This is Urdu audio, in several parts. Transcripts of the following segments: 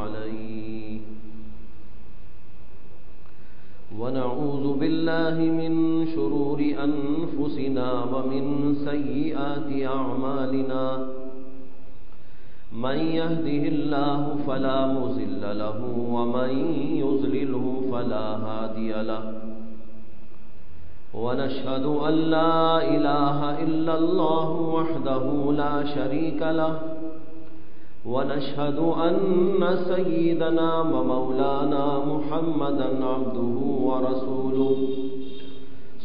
عليه ونعوذ بالله من شرور أنفسنا ومن سيئات أعمالنا من يهده الله فلا مضل له ومن يضلله فلا هادي له ونشهد أن لا إله إلا الله وحده لا شريك له ونشهد أن سيدنا ومولانا محمدا عبده ورسوله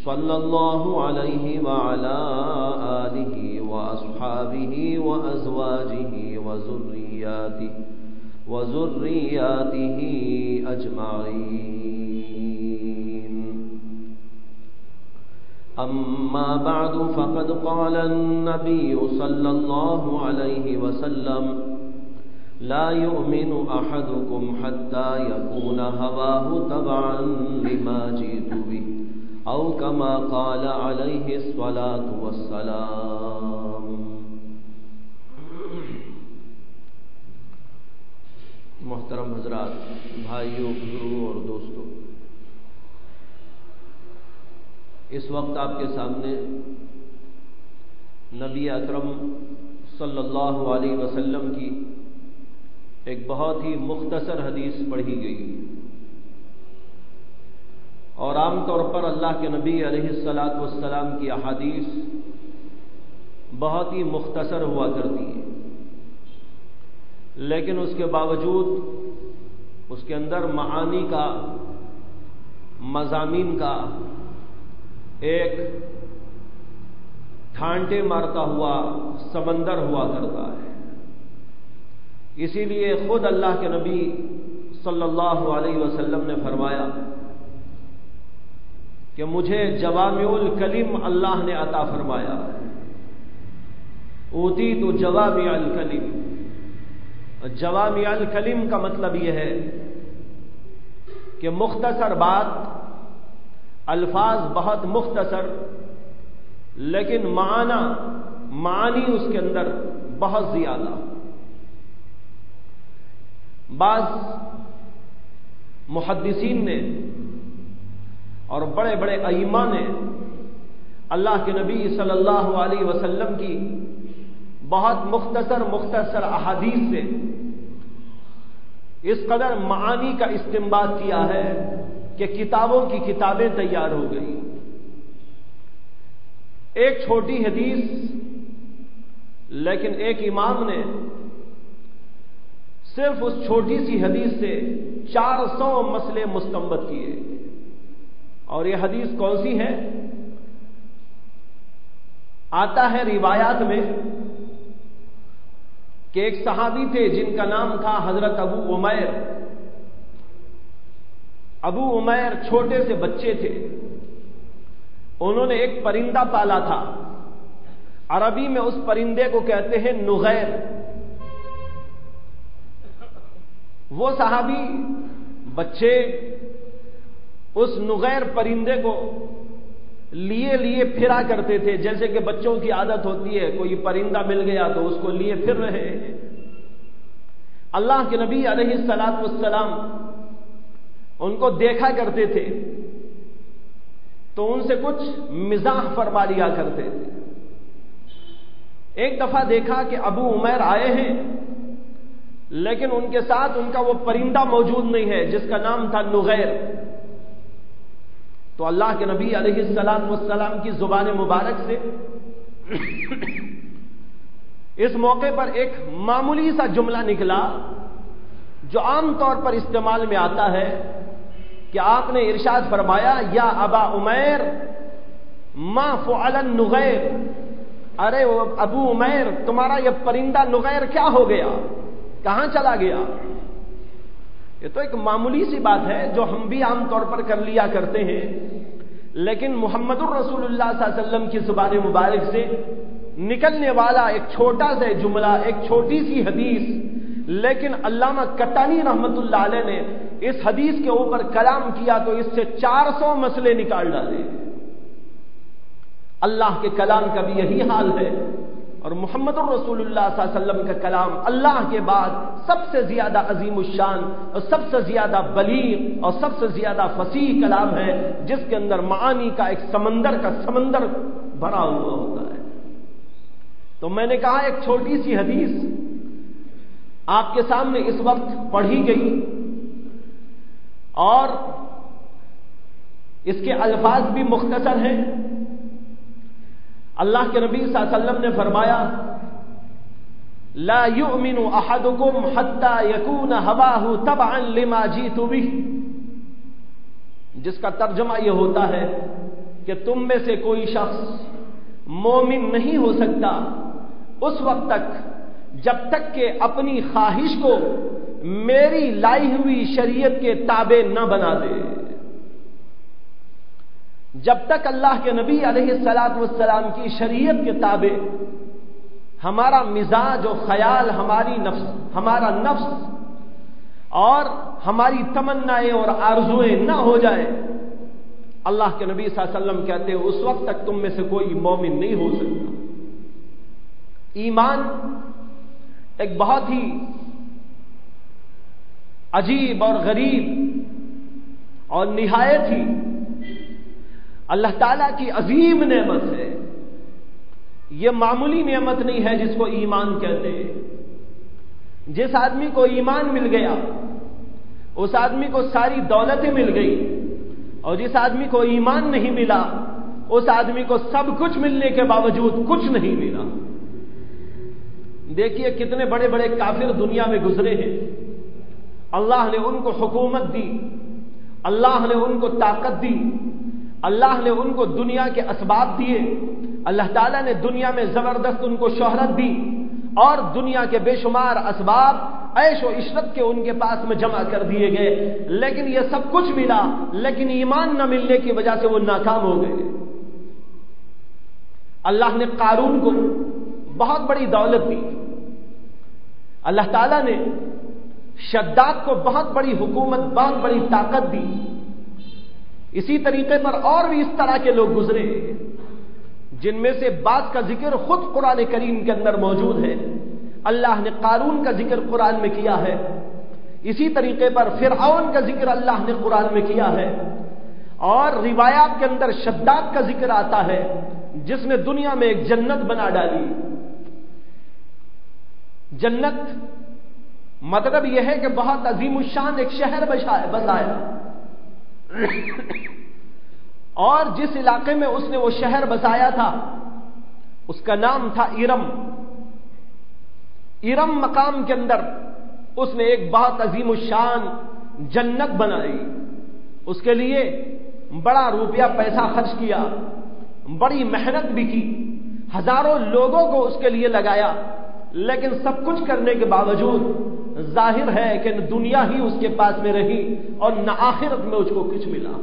صلى الله عليه وعلى آله وأصحابه وأزواجه وذرياته أجمعين. أما بعد فقد قال النبي صلى الله عليه وسلم لا يؤمن أحدكم حتى يكون هواه تبعا لما جئت به أو كما قال عليه الصلاة والسلام. محترم حضرات، بھائیوں، بزرگوں اور دوستوں، اس وقت آپ کے سامنے نبی اکرم صلی اللہ علیہ وسلم کی ایک بہت ہی مختصر حدیث پڑھی گئی، اور عام طور پر اللہ کے نبی علیہ الصلاۃ والسلام کی احادیث بہت ہی مختصر ہوا کرتی ہیں، لیکن اس کے باوجود اس کے اندر معانی کا، مضامین کا ایک ٹھانٹے مارتا ہوا سمندر ہوا کرتا ہے. اسی لیے خود اللہ کے نبی صلی اللہ علیہ وسلم نے فرمایا کہ مجھے جوامع الکلم اللہ نے عطا فرمایا. اوتیت جوامع الکلم. جوامع الکلم کا مطلب یہ ہے کہ مختصر بات، الفاظ بہت مختصر، لیکن معانی اس کے اندر بہت زیادہ. بعض محدثین نے اور بڑے بڑے ائمہ نے اللہ کے نبی صلی اللہ علیہ وسلم کی بہت مختصر احادیث سے اس قدر معانی کا استنباط کیا ہے کہ کتابوں کی کتابیں تیار ہو گئی. ایک چھوٹی حدیث، لیکن ایک امام نے صرف اس چھوٹی سی حدیث سے 400 مسئلے مستنبط کیے. اور یہ حدیث کون سی ہے؟ آتا ہے روایات میں کہ ایک صحابی تھے جن کا نام تھا حضرت ابو عمیر. ابو عمیر چھوٹے سے بچے تھے. انہوں نے ایک پرندہ پالا تھا. عربی میں اس پرندے کو کہتے ہیں نغیر. وہ صحابی بچے اس نغیر پرندے کو لیے پھرا کرتے تھے، جیسے کہ بچوں کی عادت ہوتی ہے، کوئی پرندہ مل گیا تو اس کو لیے پھر رہے ہیں. اللہ کے نبی علیہ الصلاۃ والسلام ان کو دیکھا کرتے تھے تو ان سے کچھ مزاح فرما لیا کرتے تھے. ایک دفعہ دیکھا کہ ابو عمیر آئے ہیں، لیکن ان کے ساتھ ان کا وہ پرندہ موجود نہیں ہے جس کا نام تھا نغیر. تو اللہ کے نبی علیہ الصلاۃ والسلام کی زبان مبارک سے اس موقع پر ایک معمولی سا جملہ نکلا جو عام طور پر استعمال میں آتا ہے کہ آپ نے ارشاد فرمایا یا ابا عمیر ما فعل النغیر. ارے ابو عمیر، تمہارا یہ پرندہ نغیر کیا ہو گیا، کہاں چلا گیا؟ یہ تو ایک معمولی سی بات ہے جو ہم بھی عام طور پر کر لیا کرتے ہیں، لیکن محمد الرسول اللہ صلی اللہ علیہ وسلم کی زبان مبارک سے نکلنے والا ایک چھوٹا سا جملہ، ایک چھوٹی سی حدیث، لیکن علامہ کٹانی رحمت اللہ علیہ نے اس حدیث کے اوپر کلام کیا تو اس سے 400 مسئلے نکال ڈالے. اللہ کے کلام کا بھی یہی حال ہے اور محمد الرسول اللہ صلی اللہ علیہ وسلم کا کلام اللہ کے بعد سب سے زیادہ عظیم الشان اور سب سے زیادہ بلیغ اور سب سے زیادہ فصیح کلام ہے، جس کے اندر معانی کا ایک سمندر بھرا ہوا ہوتا ہے۔ تو میں نے کہا ایک چھوٹی سی حدیث آپ کے سامنے اس وقت پڑھی گئی اور اس کے الفاظ بھی مختصر ہیں۔ اللہ کے نبی صلی اللہ علیہ وسلم نے فرمایا لا يؤمن احدكم حتى يكون هواه تبعا لما جئت به، جس کا ترجمہ یہ ہوتا ہے کہ تم میں سے کوئی شخص مومن نہیں ہو سکتا اس وقت تک جب تک کہ اپنی خواہش کو میری لائی ہوئی شریعت کے تابع نہ بنا دے۔ جب تک اللہ کے نبی علیہ الصلاۃ والسلام کی شریعت کے تابع ہمارا مزاج و خیال، ہمارا نفس اور ہماری تمنائیں اور آرزوئیں نہ ہو جائے، اللہ کے نبی صلی اللہ علیہ وسلم کہتے ہیں اس وقت تک تم میں سے کوئی مومن نہیں ہو سکتا۔ ایمان ایک بہت ہی عجیب اور غریب اور نہایت ہی اللہ تعالیٰ کی عظیم نعمت ہے۔ یہ معمولی نعمت نہیں ہے جس کو ایمان کہتے ہیں۔ جس آدمی کو ایمان مل گیا اس آدمی کو ساری دولتیں مل گئی، اور جس آدمی کو ایمان نہیں ملا اس آدمی کو سب کچھ ملنے کے باوجود کچھ نہیں ملا۔ دیکھیے کتنے بڑے بڑے کافر دنیا میں گزرے ہیں، اللہ نے ان کو حکومت دی، اللہ نے ان کو طاقت دی، اللہ نے ان کو دنیا کے اسباب دیے، اللہ تعالیٰ نے دنیا میں زبردست ان کو شہرت دی اور دنیا کے بے شمار اسباب عیش و عشرت کے ان کے پاس میں جمع کر دیے گئے، لیکن یہ سب کچھ ملا، لیکن ایمان نہ ملنے کی وجہ سے وہ ناکام ہو گئے۔ اللہ نے قارون کو بہت بڑی دولت دی، اللہ تعالیٰ نے شداد کو بہت بڑی حکومت، بہت بڑی طاقت دی۔ اسی طریقے پر اور بھی اس طرح کے لوگ گزرے جن میں سے بعض کا ذکر خود قرآن کریم کے اندر موجود ہے۔ اللہ نے قارون کا ذکر قرآن میں کیا ہے، اسی طریقے پر فرعون کا ذکر اللہ نے قرآن میں کیا ہے، اور روایات کے اندر شداد کا ذکر آتا ہے جس نے دنیا میں ایک جنت بنا ڈالی۔ جنت مطلب یہ ہے کہ بہت عظیم الشان ایک شہر بسایا، اور جس علاقے میں اس نے وہ شہر بسایا تھا اس کا نام تھا ارم۔ ارم مقام کے اندر اس نے ایک بہت عظیم الشان جنت بنائی، اس کے لیے بڑا روپیہ پیسہ خرچ کیا، بڑی محنت بھی کی، ہزاروں لوگوں کو اس کے لیے لگایا، لیکن سب کچھ کرنے کے باوجود ظاہر ہے کہ نہ دنیا ہی اس کے پاس میں رہی اور نہ آخرت میں اس کو کچھ ملا،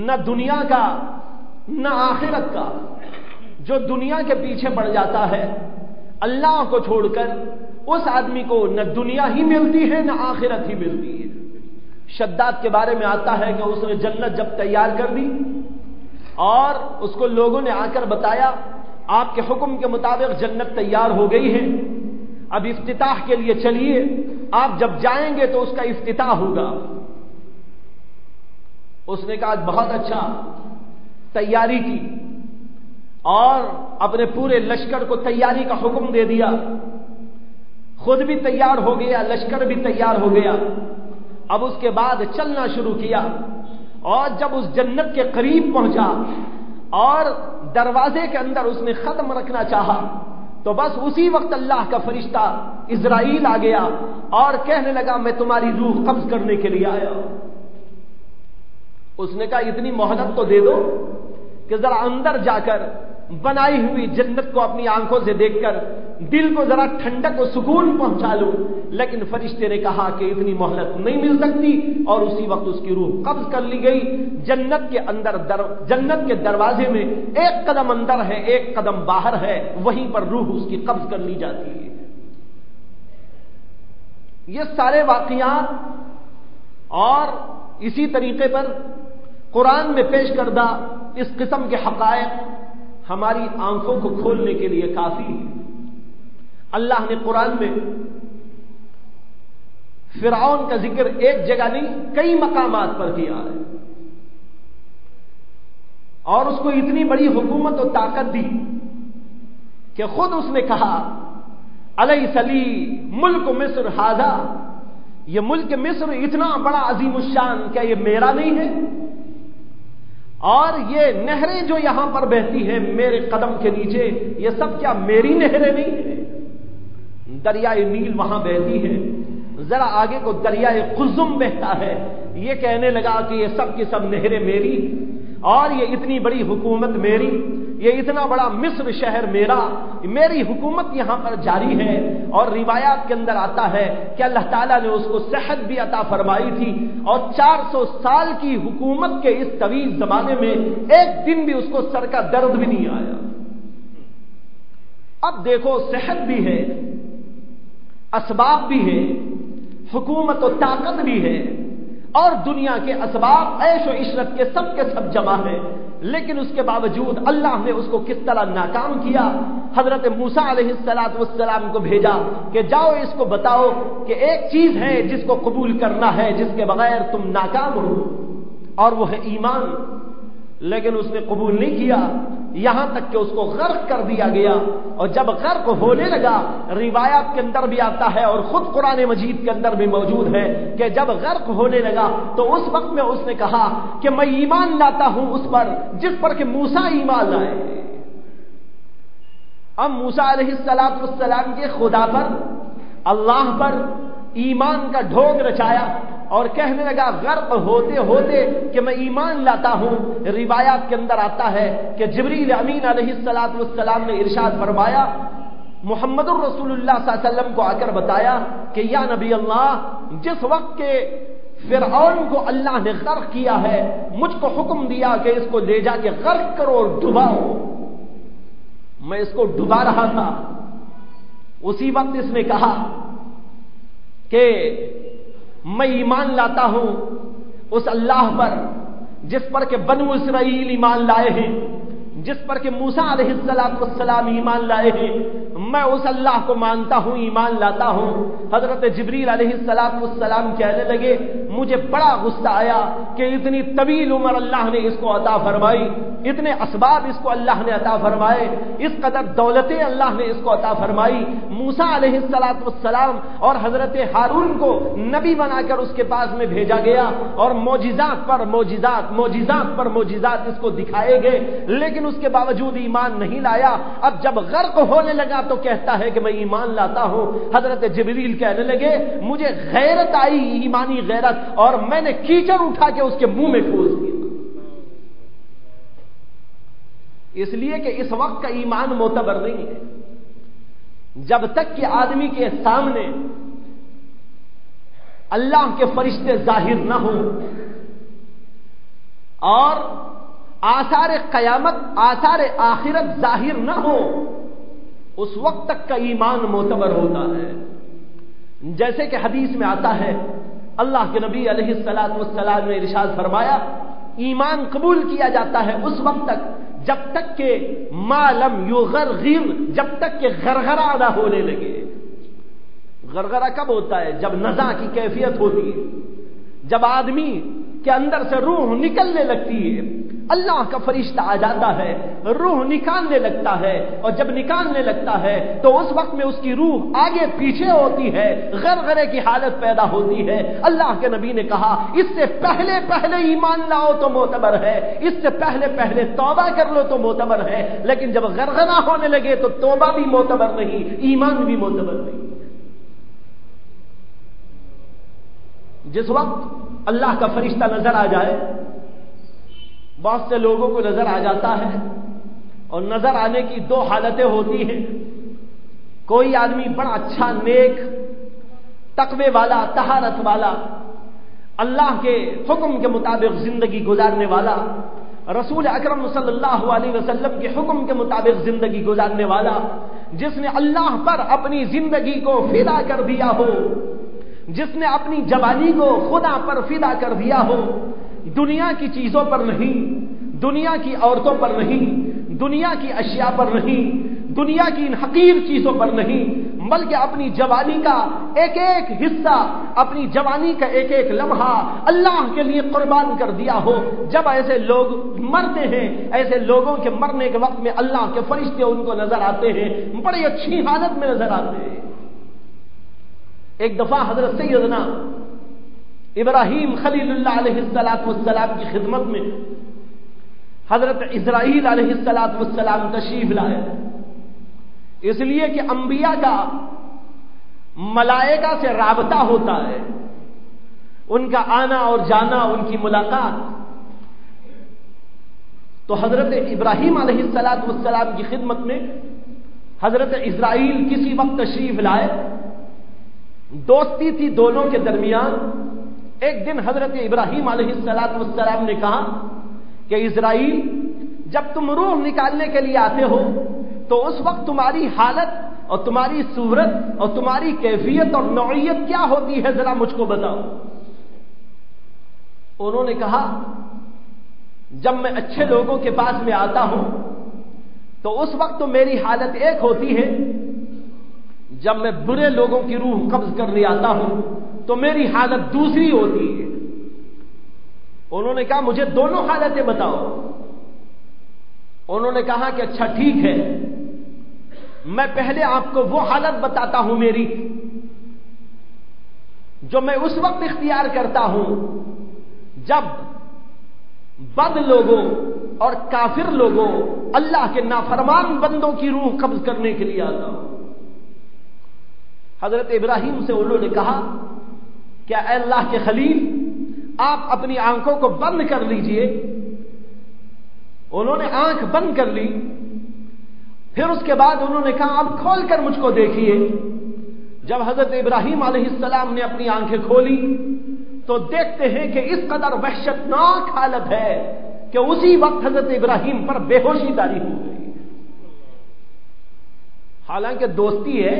نہ دنیا کا نہ آخرت کا۔ جو دنیا کے پیچھے پڑ جاتا ہے اللہ کو چھوڑ کر، اس آدمی کو نہ دنیا ہی ملتی ہے نہ آخرت ہی ملتی ہے۔ شداد کے بارے میں آتا ہے کہ اس نے جنت جب تیار کر دی اور اس کو لوگوں نے آ کر بتایا آپ کے حکم کے مطابق جنت تیار ہو گئی ہے، اب افتتاح کے لیے چلیے، آپ جب جائیں گے تو اس کا افتتاح ہوگا۔ اس نے کہا بہت اچھا، تیاری کی اور اپنے پورے لشکر کو تیاری کا حکم دے دیا، خود بھی تیار ہو گیا، لشکر بھی تیار ہو گیا۔ اب اس کے بعد چلنا شروع کیا، اور جب اس جنت کے قریب پہنچا اور دروازے کے اندر اس نے ختم رکھنا چاہا تو بس اسی وقت اللہ کا فرشتہ اسرائیل آ گیا اور کہنے لگا میں تمہاری روح قبض کرنے کے لیے آیا ہوں۔ اس نے کہا اتنی مہلت تو دے دو کہ ذرا اندر جا کر بنائی ہوئی جنت کو اپنی آنکھوں سے دیکھ کر دل کو ذرا ٹھنڈک و سکون پہنچا لوں، لیکن فرشتے نے کہا کہ اتنی مہلت نہیں مل سکتی، اور اسی وقت اس کی روح قبض کر لی گئی۔ جنت کے اندر جنت کے دروازے میں ایک قدم اندر ہے ایک قدم باہر ہے، وہیں پر روح اس کی قبض کر لی جاتی ہے۔ یہ سارے واقعات اور اسی طریقے پر قرآن میں پیش کردہ اس قسم کے حقائق ہماری آنکھوں کو کھولنے کے لیے کافی ہے۔ اللہ نے قرآن میں فرعون کا ذکر ایک جگہ نہیں کئی مقامات پر کیا ہے، اور اس کو اتنی بڑی حکومت و طاقت دی کہ خود اس نے کہا الیس لی ملک مصر ھذا، یہ ملک مصر اتنا بڑا عظیم الشان، کیا یہ میرا نہیں ہے؟ اور یہ نہریں جو یہاں پر بہتی ہیں میرے قدم کے نیچے، یہ سب کیا میری نہریں نہیں ہیں؟ دریائے نیل وہاں بہتی ہے، ذرا آگے کو دریائے قزم بہتا ہے، یہ کہنے لگا کہ یہ سب کی سب نہریں میری، اور یہ اتنی بڑی حکومت میری، یہ اتنا بڑا مصر شہر میرا، میری حکومت یہاں پر جاری ہے۔ اور روایات کے اندر آتا ہے کہ اللہ تعالیٰ نے اس کو صحت بھی عطا فرمائی تھی، اور 400 سال کی حکومت کے اس طویل زمانے میں ایک دن بھی اس کو سر کا درد بھی نہیں آیا۔ اب دیکھو، صحت بھی ہے، اسباب بھی ہے، حکومت و طاقت بھی ہے، اور دنیا کے اسباب عیش و عشرت کے سب جمع ہے، لیکن اس کے باوجود اللہ نے اس کو کس طرح ناکام کیا۔ حضرت موسیٰ علیہ السلام کو بھیجا کہ جاؤ اس کو بتاؤ کہ ایک چیز ہے جس کو قبول کرنا ہے، جس کے بغیر تم ناکام ہو، اور وہ ہے ایمان۔ لیکن اس نے قبول نہیں کیا، یہاں تک کہ اس کو غرق کر دیا گیا۔ اور جب غرق ہونے لگا، روایات کے اندر بھی آتا ہے اور خود قرآن مجید کے اندر بھی موجود ہے کہ جب غرق ہونے لگا تو اس وقت میں اس نے کہا کہ میں ایمان لاتا ہوں اس پر جس پر کہ موسیٰ ایمان لائے۔ اب موسیٰ علیہ السلام کے خدا پر، اللہ پر ایمان کا ڈھونگ رچایا اور کہنے لگا غرق ہوتے ہوتے کہ میں ایمان لاتا ہوں۔ روایات کے اندر آتا ہے کہ جبریل امین علیہ السلام نے ارشاد فرمایا، محمد الرسول اللہ صلی اللہ علیہ وسلم کو آ کر بتایا کہ یا نبی اللہ، جس وقت کے فرعون کو اللہ نے غرق کیا ہے، مجھ کو حکم دیا کہ اس کو لے جا کے غرق کرو اور ڈباؤ، میں اس کو ڈبا رہا تھا، اسی وقت اس نے کہا کہ میں ایمان لاتا ہوں اس اللہ پر جس پر کہ بنو اسرائیل ایمان لائے ہیں، جس پر کہ موسیٰ علیہ السلام ایمان لائے ہیں، میں اس اللہ کو مانتا ہوں، ایمان لاتا ہوں۔ حضرت جبریل علیہ السلام کہنے لگے مجھے بڑا غصہ آیا کہ اتنی طویل عمر اللہ نے اس کو عطا فرمائی، اتنے اسباب اس کو اللہ نے عطا فرمائے، اس قدر دولتیں اللہ نے اس کو عطا فرمائی۔ موسیٰ علیہ السلام اور حضرت ہارون کو نبی بنا کر اس کے پاس میں بھیجا گیا، اور معجزات پر معجزات اس کو دکھائے گئے، لیکن اس کے باوجود ایمان نہیں لایا۔ اب جب غرق ہونے لگا تو کہتا ہے کہ میں ایمان لاتا ہوں۔ حضرت جبریل کہنے لگے مجھے غیرت آئی، ایمانی غیرت، اور میں نے کیچڑ اٹھا کے اس کے منہ میں ٹھوس دیا، اس لیے کہ اس وقت کا ایمان معتبر نہیں ہے جب تک کہ آدمی کے سامنے اللہ کے فرشتے ظاہر نہ ہوں اور آثار قیامت، آثار آخرت ظاہر نہ ہو، اس وقت تک کا ایمان معتبر ہوتا ہے۔ جیسے کہ حدیث میں آتا ہے، اللہ کے نبی علیہ السلام نے ارشاد فرمایا ایمان قبول کیا جاتا ہے اس وقت تک جب تک کہ ما لم یغرغر، جب تک کہ غرغرہ نہ ہونے لگے۔ غرغرہ کب ہوتا ہے؟ جب نزع کی کیفیت ہوتی ہے، جب آدمی کے اندر سے روح نکلنے لگتی ہے، اللہ کا فرشتہ آ جاتا ہے، روح نکالنے لگتا ہے، اور جب نکالنے لگتا ہے تو اس وقت میں اس کی روح آگے پیچھے ہوتی ہے، غرغرے کی حالت پیدا ہوتی ہے۔ اللہ کے نبی نے کہا اس سے پہلے ایمان لاؤ تو معتبر ہے، اس سے پہلے توبہ کر لو تو معتبر ہے، لیکن جب غرغرہ ہونے لگے تو توبہ بھی معتبر نہیں، ایمان بھی معتبر نہیں۔ جس وقت اللہ کا فرشتہ نظر آ جائے، بہت سے لوگوں کو نظر آ جاتا ہے، اور نظر آنے کی دو حالتیں ہوتی ہیں۔ کوئی آدمی بڑا اچھا نیک، تقوی والا، طہارت والا، اللہ کے حکم کے مطابق زندگی گزارنے والا، رسول اکرم صلی اللہ علیہ وسلم کے حکم کے مطابق زندگی گزارنے والا، جس نے اللہ پر اپنی زندگی کو فدا کر دیا ہو، جس نے اپنی جوانی کو خدا پر فدا کر دیا ہو، دنیا کی چیزوں پر نہیں، دنیا کی عورتوں پر نہیں، دنیا کی اشیاء پر نہیں، دنیا کی ان حقیر چیزوں پر نہیں، بلکہ اپنی جوانی کا ایک ایک حصہ، اپنی جوانی کا ایک ایک لمحہ اللہ کے لیے قربان کر دیا ہو۔ جب ایسے لوگ مرتے ہیں، ایسے لوگوں کے مرنے کے وقت میں اللہ کے فرشتے ان کو نظر آتے ہیں، بڑی اچھی حالت میں نظر آتے ہیں۔ ایک دفعہ حضرت سیدنا ابراہیم خلیل اللہ علیہ السلام کی خدمت میں حضرت اسرائیل علیہ السلام تشریف لائے، اس لیے کہ انبیاء کا ملائکہ سے رابطہ ہوتا ہے، ان کا آنا اور جانا، ان کی ملاقات۔ تو حضرت ابراہیم علیہ السلام کی خدمت میں حضرت اسرائیل کسی وقت تشریف لائے، دوستی تھی دونوں کے درمیان۔ ایک دن حضرت ابراہیم علیہ السلام نے کہا کہ اسرائیل، جب تم روح نکالنے کے لیے آتے ہو تو اس وقت تمہاری حالت اور تمہاری صورت اور تمہاری کیفیت اور نوعیت کیا ہوتی ہے، ذرا مجھ کو بتاؤ۔ انہوں نے کہا، جب میں اچھے لوگوں کے پاس میں آتا ہوں تو اس وقت تو میری حالت ایک ہوتی ہے، جب میں برے لوگوں کی روح قبض کرنے آتا ہوں تو میری حالت دوسری ہوتی ہے۔ انہوں نے کہا، مجھے دونوں حالتیں بتاؤ۔ انہوں نے کہا کہ اچھا ٹھیک ہے، میں پہلے آپ کو وہ حالت بتاتا ہوں میری، جو میں اس وقت اختیار کرتا ہوں جب بد لوگوں اور کافر لوگوں، اللہ کے نافرمان بندوں کی روح قبض کرنے کے لیے آتا ہوں۔ حضرت ابراہیم سے انہوں نے کہا کہ اے اللہ کے خلیل، آپ اپنی آنکھوں کو بند کر لیجئے۔ انہوں نے آنکھ بند کر لی، پھر اس کے بعد انہوں نے کہا، اب کھول کر مجھ کو دیکھیے۔ جب حضرت ابراہیم علیہ السلام نے اپنی آنکھیں کھولی تو دیکھتے ہیں کہ اس قدر وحشتناک حالت ہے کہ اسی وقت حضرت ابراہیم پر بے ہوشی طاری ہو گئی۔ حالانکہ دوستی ہے،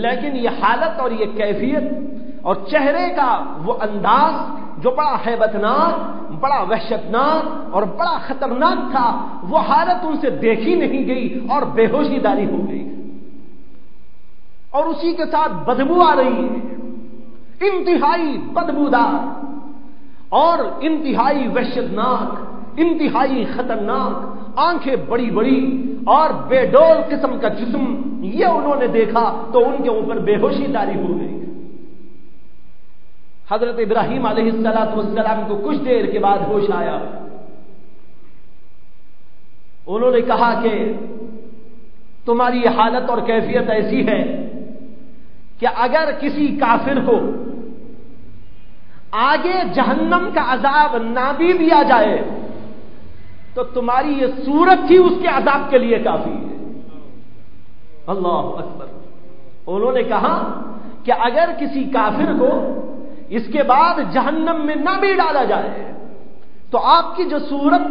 لیکن یہ حالت اور یہ کیفیت اور چہرے کا وہ انداز جو بڑا ہیبتناک، بڑا وحشتناک اور بڑا خطرناک تھا، وہ حالت ان سے دیکھی نہیں گئی اور بے ہوشی طاری ہو گئی، اور اسی کے ساتھ بدبو آ رہی ہے، انتہائی بدبودار اور انتہائی وحشتناک، انتہائی خطرناک، آنکھیں بڑی بڑی اور بے ڈول قسم کا جسم، یہ انہوں نے دیکھا تو ان کے اوپر بے ہوشی طاری ہو گئی۔ حضرت ابراہیم علیہ السلام کو کچھ دیر کے بعد ہوش آیا۔ انہوں نے کہا کہ تمہاری یہ حالت اور کیفیت ایسی ہے کہ اگر کسی کافر کو آگے جہنم کا عذاب نہ بھی دیا جائے تو تمہاری یہ صورت ہی اس کے عذاب کے لیے کافی ہے۔ اللہ اکبر۔ انہوں نے کہا کہ اگر کسی کافر کو اس کے بعد جہنم میں نہ بھی ڈالا جائے تو آپ کی جو صورت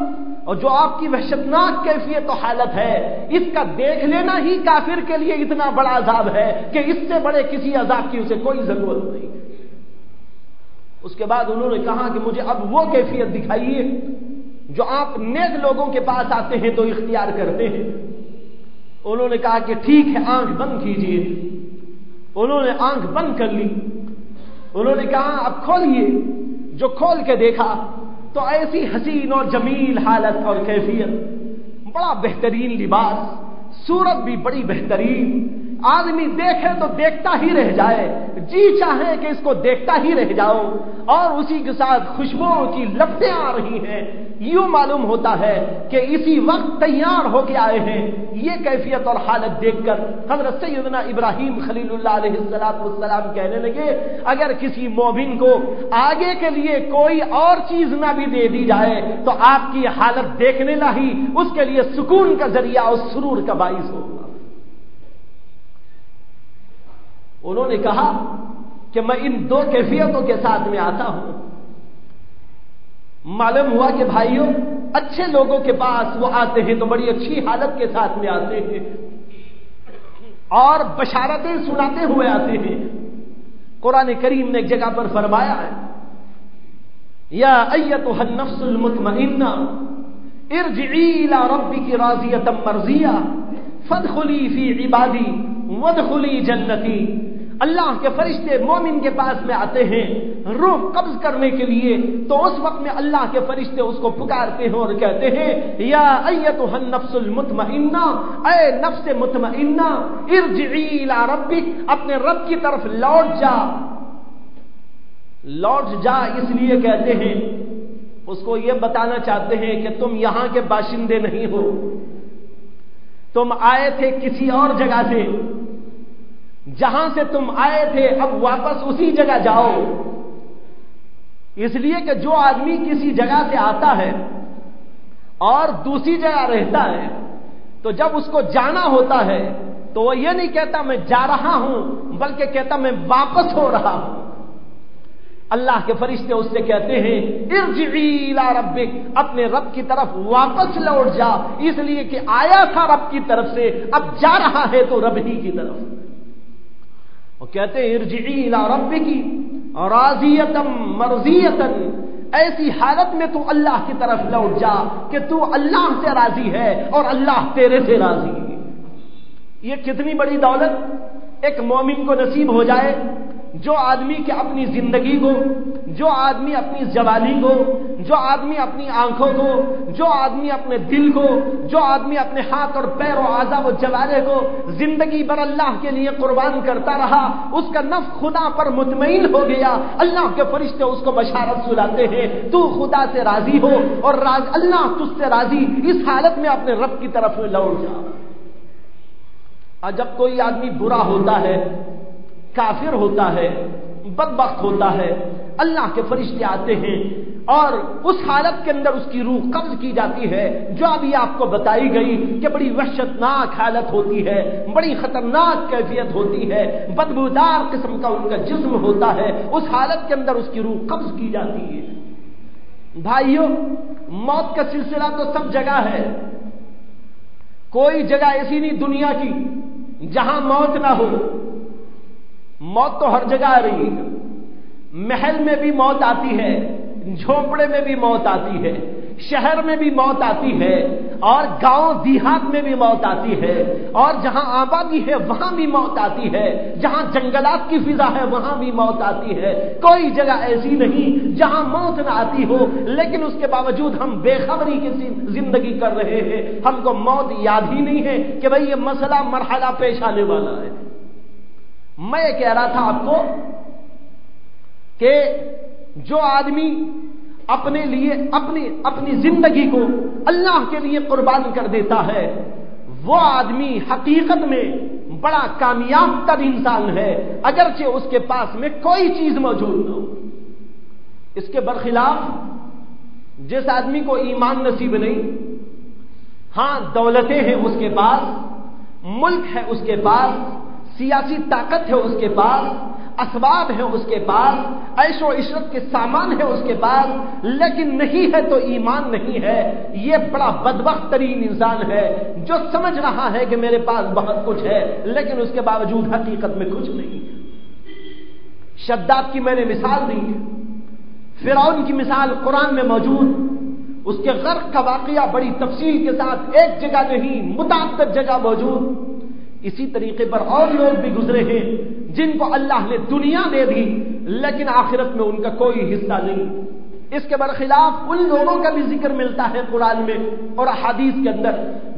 اور جو آپ کی وحشتناک کیفیت و حالت ہے، اس کا دیکھ لینا ہی کافر کے لیے اتنا بڑا عذاب ہے کہ اس سے بڑے کسی عذاب کی اسے کوئی ضرورت نہیں۔ اس کے بعد انہوں نے کہا کہ مجھے اب وہ کیفیت دکھائیے جو آپ نیک لوگوں کے پاس آتے ہیں تو اختیار کرتے ہیں۔ انہوں نے کہا کہ ٹھیک ہے، آنکھ بند کیجئے۔ انہوں نے آنکھ بند کر لی۔ انہوں نے کہا اب کھولیے۔ جو کھول کے دیکھا تو ایسی حسین اور جمیل حالت اور کیفیت، بڑا بہترین لباس، صورت بھی بڑی بہترین، آدمی دیکھے تو دیکھتا ہی رہ جائے، جی چاہے کہ اس کو دیکھتا ہی رہ جاؤ، اور اسی کے ساتھ خوشبوؤں کی لپٹیں آ رہی ہیں۔ یوں معلوم ہوتا ہے کہ اسی وقت تیار ہو کے آئے ہیں۔ یہ کیفیت اور حالت دیکھ کر حضرت سیدنا ابراہیم خلیل اللہ علیہ السلام کہنے لگے، اگر کسی مومن کو آگے کے لیے کوئی اور چیز نہ بھی دے دی جائے تو آپ کی حالت دیکھنے نہ ہی اس کے لیے سکون کا ذریعہ اور سرور کا باعث ہوگا۔ انہوں نے کہا کہ میں ان دو کیفیتوں کے ساتھ میں آتا ہوں۔ معلوم ہوا کہ بھائیوں، اچھے لوگوں کے پاس وہ آتے ہیں تو بڑی اچھی حالت کے ساتھ میں آتے ہیں اور بشارتیں سناتے ہوئے آتے ہیں۔ قرآن کریم نے ایک جگہ پر فرمایا ہے، یا ایتھا النفس المطمئنہ ارجعی الی ربک راضیۃ مرضیہ فادخلی فی عبادی وادخلی جنتی۔ اللہ کے فرشتے مومن کے پاس میں آتے ہیں روح قبض کرنے کے لیے، تو اس وقت میں اللہ کے فرشتے اس کو پکارتے ہیں اور کہتے ہیں یا ایتھا النفس المطمئنہ، اے نفس مطمئنہ، ارجعی الی ربک، اپنے رب کی طرف لوٹ جا۔ لوٹ جا اس لیے کہتے ہیں، اس کو یہ بتانا چاہتے ہیں کہ تم یہاں کے باشندے نہیں ہو، تم آئے تھے کسی اور جگہ سے، جہاں سے تم آئے تھے اب واپس اسی جگہ جاؤ۔ اس لیے کہ جو آدمی کسی جگہ سے آتا ہے اور دوسری جگہ رہتا ہے تو جب اس کو جانا ہوتا ہے تو وہ یہ نہیں کہتا میں جا رہا ہوں، بلکہ کہتا میں واپس ہو رہا ہوں۔ اللہ کے فرشتے اس سے کہتے ہیں ارجعی الی ربک، اپنے رب کی طرف واپس لوٹ جا، اس لیے کہ آیا تھا رب کی طرف سے، اب جا رہا ہے تو رب ہی کی طرف۔ وہ کہتے ہیں ارجعی الی ربک راضیۃ مرضیۃ، ایسی حالت میں تو اللہ کی طرف لوٹ جا کہ تو اللہ سے راضی ہے اور اللہ تیرے سے راضی ہے۔ یہ کتنی بڑی دولت ایک مومن کو نصیب ہو جائے، جو آدمی کے اپنی زندگی کو، جو آدمی اپنی جوانی کو، جو آدمی اپنی آنکھوں کو، جو آدمی اپنے دل کو، جو آدمی اپنے ہاتھ اور پیر و اعضاء و جوارح کو زندگی بھر اللہ کے لیے قربان کرتا رہا، اس کا نفس خدا پر مطمئن ہو گیا، اللہ کے فرشتے اس کو بشارت سناتے ہیں تو خدا سے راضی ہو اور اللہ تجھ سے راضی، اس حالت میں اپنے رب کی طرف لوٹ جا۔ اور جب کوئی آدمی برا ہوتا ہے، کافر ہوتا ہے، بدبخت ہوتا ہے، اللہ کے فرشتے آتے ہیں اور اس حالت کے اندر اس کی روح قبض کی جاتی ہے جو ابھی آپ کو بتائی گئی کہ بڑی وحشتناک حالت ہوتی ہے، بڑی خطرناک کیفیت ہوتی ہے، بدبودار قسم کا ان کا جسم ہوتا ہے، اس حالت کے اندر اس کی روح قبض کی جاتی ہے۔ بھائیو، موت کا سلسلہ تو سب جگہ ہے، کوئی جگہ ایسی نہیں دنیا کی جہاں موت نہ ہو۔ موت تو ہر جگہ آ رہی ہے، محل میں بھی موت آتی ہے، جھونپڑے میں بھی موت آتی ہے، شہر میں بھی موت آتی ہے، اور گاؤں دیہات میں بھی موت آتی ہے، اور جہاں آبادی ہے وہاں بھی موت آتی ہے، جہاں جنگلات کی فضا ہے وہاں بھی موت آتی ہے۔ کوئی جگہ ایسی نہیں جہاں موت نہ آتی ہو، لیکن اس کے باوجود ہم بے خبری کی زندگی کر رہے ہیں، ہم کو موت یاد ہی نہیں ہے کہ بھئی یہ مسئلہ مرحلہ پیش آنے والا ہے۔ میں یہ کہہ رہا تھا آپ کو کہ جو آدمی اپنے لیے اپنی زندگی کو اللہ کے لیے قربان کر دیتا ہے، وہ آدمی حقیقت میں بڑا کامیاب تر انسان ہے، اگرچہ اس کے پاس میں کوئی چیز موجود نہ ہو۔ اس کے برخلاف جس آدمی کو ایمان نصیب نہیں، ہاں دولتیں ہیں اس کے پاس، ملک ہے اس کے پاس، سیاسی طاقت ہے اس کے پاس، اسباب ہے اس کے پاس، عیش و عشرت کے سامان ہے اس کے پاس، لیکن نہیں ہے تو ایمان نہیں ہے، یہ بڑا بدبخت ترین انسان ہے جو سمجھ رہا ہے کہ میرے پاس بہت کچھ ہے لیکن اس کے باوجود حقیقت میں کچھ نہیں۔ شداد کی میں نے مثال دی، فرعون کی مثال قرآن میں موجود، اس کے غرق کا واقعہ بڑی تفصیل کے ساتھ ایک جگہ نہیں متعدد جگہ موجود۔ اسی طریقے پر اور لوگ بھی گزرے ہیں جن کو اللہ نے دنیا دے دی لیکن آخرت میں ان کا کوئی حصہ نہیں۔ اس کے برخلاف ان لوگوں کا بھی ذکر ملتا ہے قرآن میں اور احادیث کے اندر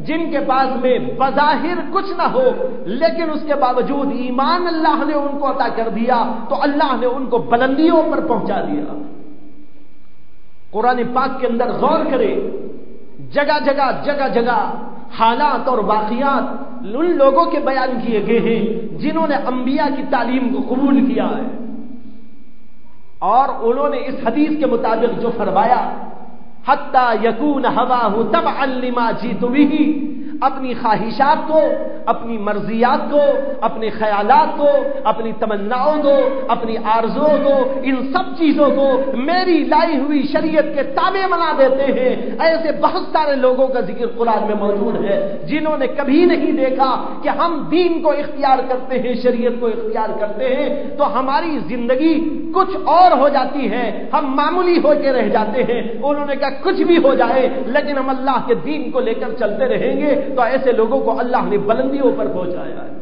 جن کے پاس میں بظاہر کچھ نہ ہو لیکن اس کے باوجود ایمان اللہ نے ان کو عطا کر دیا تو اللہ نے ان کو بلندیوں پر پہنچا دیا۔ قرآن پاک کے اندر غور کرے، جگہ جگہ حالات اور واقعات ان لوگوں کے بیان کیے گئے ہیں جنہوں نے انبیاء کی تعلیم کو قبول کیا ہے اور انہوں نے اس حدیث کے مطابق جو فرمایا حتی یکون ہواہ تبعا لما جئت بہ، اپنی خواہشات کو، اپنی مرضیات کو، اپنے خیالات کو، اپنی تمناؤں کو، اپنی آرزوؤں کو، ان سب چیزوں کو میری لائی ہوئی شریعت کے تابع بنا دیتے ہیں۔ ایسے بہت سارے لوگوں کا ذکر قرآن میں موجود ہے جنہوں نے کبھی نہیں دیکھا کہ ہم دین کو اختیار کرتے ہیں، شریعت کو اختیار کرتے ہیں تو ہماری زندگی کچھ اور ہو جاتی ہے، ہم معمولی ہو کے رہ جاتے ہیں۔ انہوں نے کہا کچھ بھی ہو جائے لیکن ہم اللہ کے دین کو لے کر چلتے رہیں گے۔ تو ایسے لوگوں کو اللہ نے بلندیوں پر پہنچایا ہے۔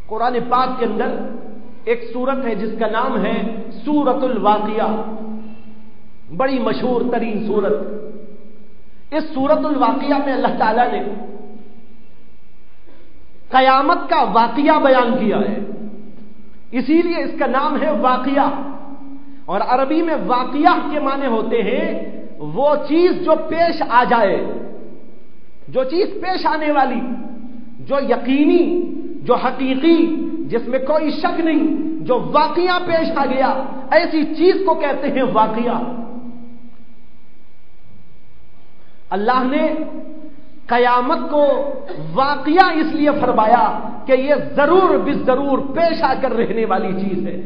قرآن پاک کے اندر ایک سورت ہے جس کا نام ہے سورۃ الواقعہ، بڑی مشہور ترین سورت۔ اس سورۃ الواقعہ میں اللہ تعالیٰ نے قیامت کا واقعہ بیان کیا ہے، اسی لیے اس کا نام ہے واقعہ۔ اور عربی میں واقعہ کے معنی ہوتے ہیں وہ چیز جو پیش آ جائے، جو چیز پیش آنے والی، جو یقینی، جو حقیقی، جس میں کوئی شک نہیں، جو واقعہ پیش آ گیا، ایسی چیز کو کہتے ہیں واقعہ۔ اللہ نے قیامت کو واقعہ اس لیے فرمایا کہ یہ ضرور بالضرور پیش آ کر رہنے والی چیز ہے،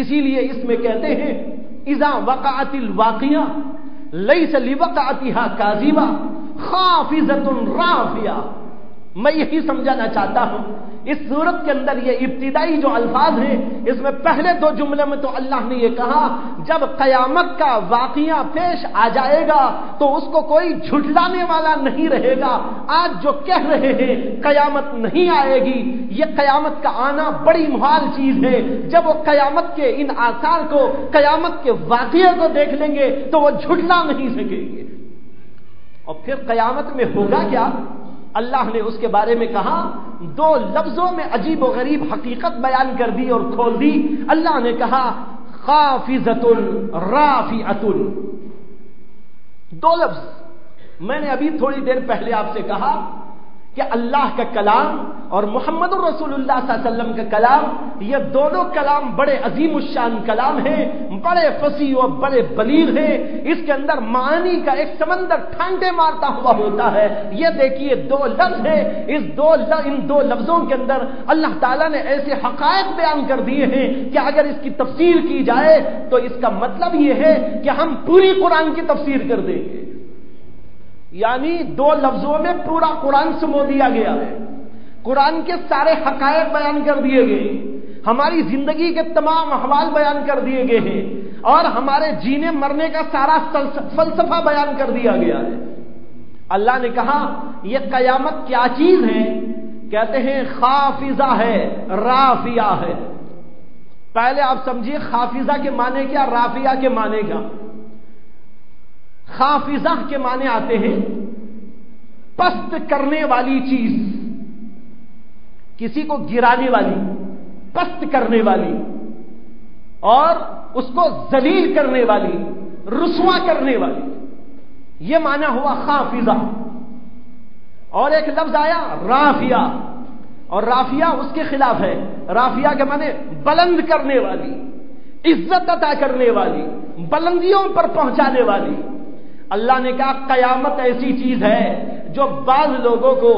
اسی لیے اس میں کہتے ہیں اذا وقعت الواقعہ لیس لوقعتها کاذبہ خافضۃ رافعہ۔ میں یہی سمجھانا چاہتا ہوں اس صورت کے اندر یہ ابتدائی جو الفاظ ہیں، اس میں پہلے دو جملے میں تو اللہ نے یہ کہا جب قیامت کا واقعہ پیش آ جائے گا تو اس کو کوئی جھٹلانے والا نہیں رہے گا۔ آج جو کہہ رہے ہیں قیامت نہیں آئے گی، یہ قیامت کا آنا بڑی محال چیز ہے، جب وہ قیامت کے ان آثار کو، قیامت کے واقعے کو دیکھ لیں گے تو وہ جھٹلا نہیں سکیں گے۔ اور پھر قیامت میں ہوگا کیا؟ اللہ نے اس کے بارے میں کہا، دو لفظوں میں عجیب و غریب حقیقت بیان کر دی اور کھول دی۔ اللہ نے کہا خافضۃ رافعۃ، دو لفظ۔ میں نے ابھی تھوڑی دیر پہلے آپ سے کہا کہ اللہ کا کلام اور محمد الرسول اللہ صلی اللہ علیہ وسلم کا کلام، یہ دونوں کلام بڑے عظیم الشان کلام ہیں، بڑے فصیح و بڑے بلیغ ہیں۔ اس کے اندر معانی کا ایک سمندر ٹھانڈے مارتا ہوا ہوتا ہے۔ یہ دیکھیے دو لفظ ہیں، ان دو لفظوں کے اندر اللہ تعالیٰ نے ایسے حقائق بیان کر دیے ہیں کہ اگر اس کی تفسیر کی جائے تو اس کا مطلب یہ ہے کہ ہم پوری قرآن کی تفسیر کر دیں گے۔ یعنی دو لفظوں میں پورا قرآن سمو دیا گیا ہے، قرآن کے سارے حقائق بیان کر دیے گئے، ہماری زندگی کے تمام احوال بیان کر دیے گئے ہیں، اور ہمارے جینے مرنے کا سارا فلسفہ بیان کر دیا گیا ہے۔ اللہ نے کہا یہ قیامت کیا چیز ہے؟ کہتے ہیں خافضہ ہے، رافعہ ہے۔ پہلے آپ سمجھیے خافضہ کے معنی کیا، رافعہ کے معنی کیا۔ خافضہ کے معنی آتے ہیں پست کرنے والی چیز، کسی کو گرانے والی، پست کرنے والی، اور اس کو ذلیل کرنے والی، رسوا کرنے والی، یہ معنی ہوا خافضہ۔ اور ایک لفظ آیا رافعہ، اور رافعہ اس کے خلاف ہے، رافعہ کے معنی بلند کرنے والی، عزت عطا کرنے والی، بلندیوں پر پہنچانے والی۔ اللہ نے کہا قیامت ایسی چیز ہے جو بعض لوگوں کو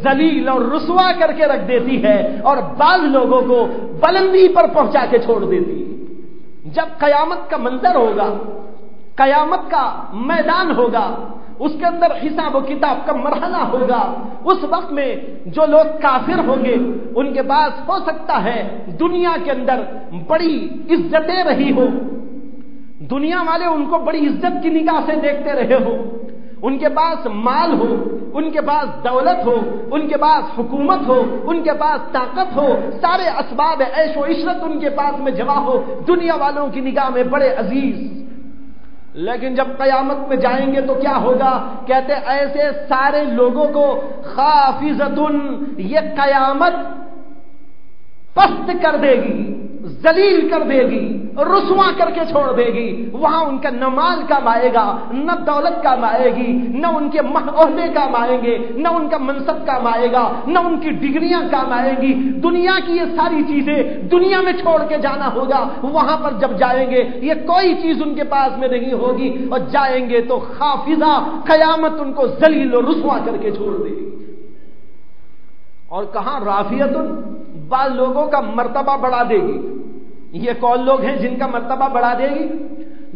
ذلیل اور رسوا کر کے رکھ دیتی ہے اور بعض لوگوں کو بلندی پر پہنچا کے چھوڑ دیتی ہے۔ جب قیامت کا منظر ہوگا، قیامت کا میدان ہوگا، اس کے اندر حساب و کتاب کا مرحلہ ہوگا، اس وقت میں جو لوگ کافر ہوں گے ان کے پاس ہو سکتا ہے دنیا کے اندر بڑی عزتیں رہی ہو، دنیا والے ان کو بڑی عزت کی نگاہ سے دیکھتے رہے ہو، ان کے پاس مال ہو، ان کے پاس دولت ہو، ان کے پاس حکومت ہو، ان کے پاس طاقت ہو، سارے اسباب عیش و عشرت ان کے پاس میں جمع ہو، دنیا والوں کی نگاہ میں بڑے عزیز۔ لیکن جب قیامت میں جائیں گے تو کیا ہوگا؟ کہتے ایسے سارے لوگوں کو خافضۃ، یہ قیامت پست کر دے گی، ذلیل کر دے گی، رسوا کر کے چھوڑ دے گی۔ وہاں ان کا نہ مال کام آئے گا، نہ دولت کام آئے گی، نہ ان کے عہدے کام آئیں گے، نہ ان کا منصب کام آئے گا، نہ ان کی ڈگریاں کام آئیں گی۔ دنیا کی یہ ساری چیزیں دنیا میں چھوڑ کے جانا ہوگا، وہاں پر جب جائیں گے یہ کوئی چیز ان کے پاس میں نہیں ہوگی، اور جائیں گے تو خافضہ، قیامت ان کو ذلیل و رسوا کر کے چھوڑ دے گی۔ اور کہاں رافعۃ، بعض لوگوں کا مرتبہ بڑھا دے گی۔ یہ کون لوگ ہیں جن کا مرتبہ بڑھا دے گی؟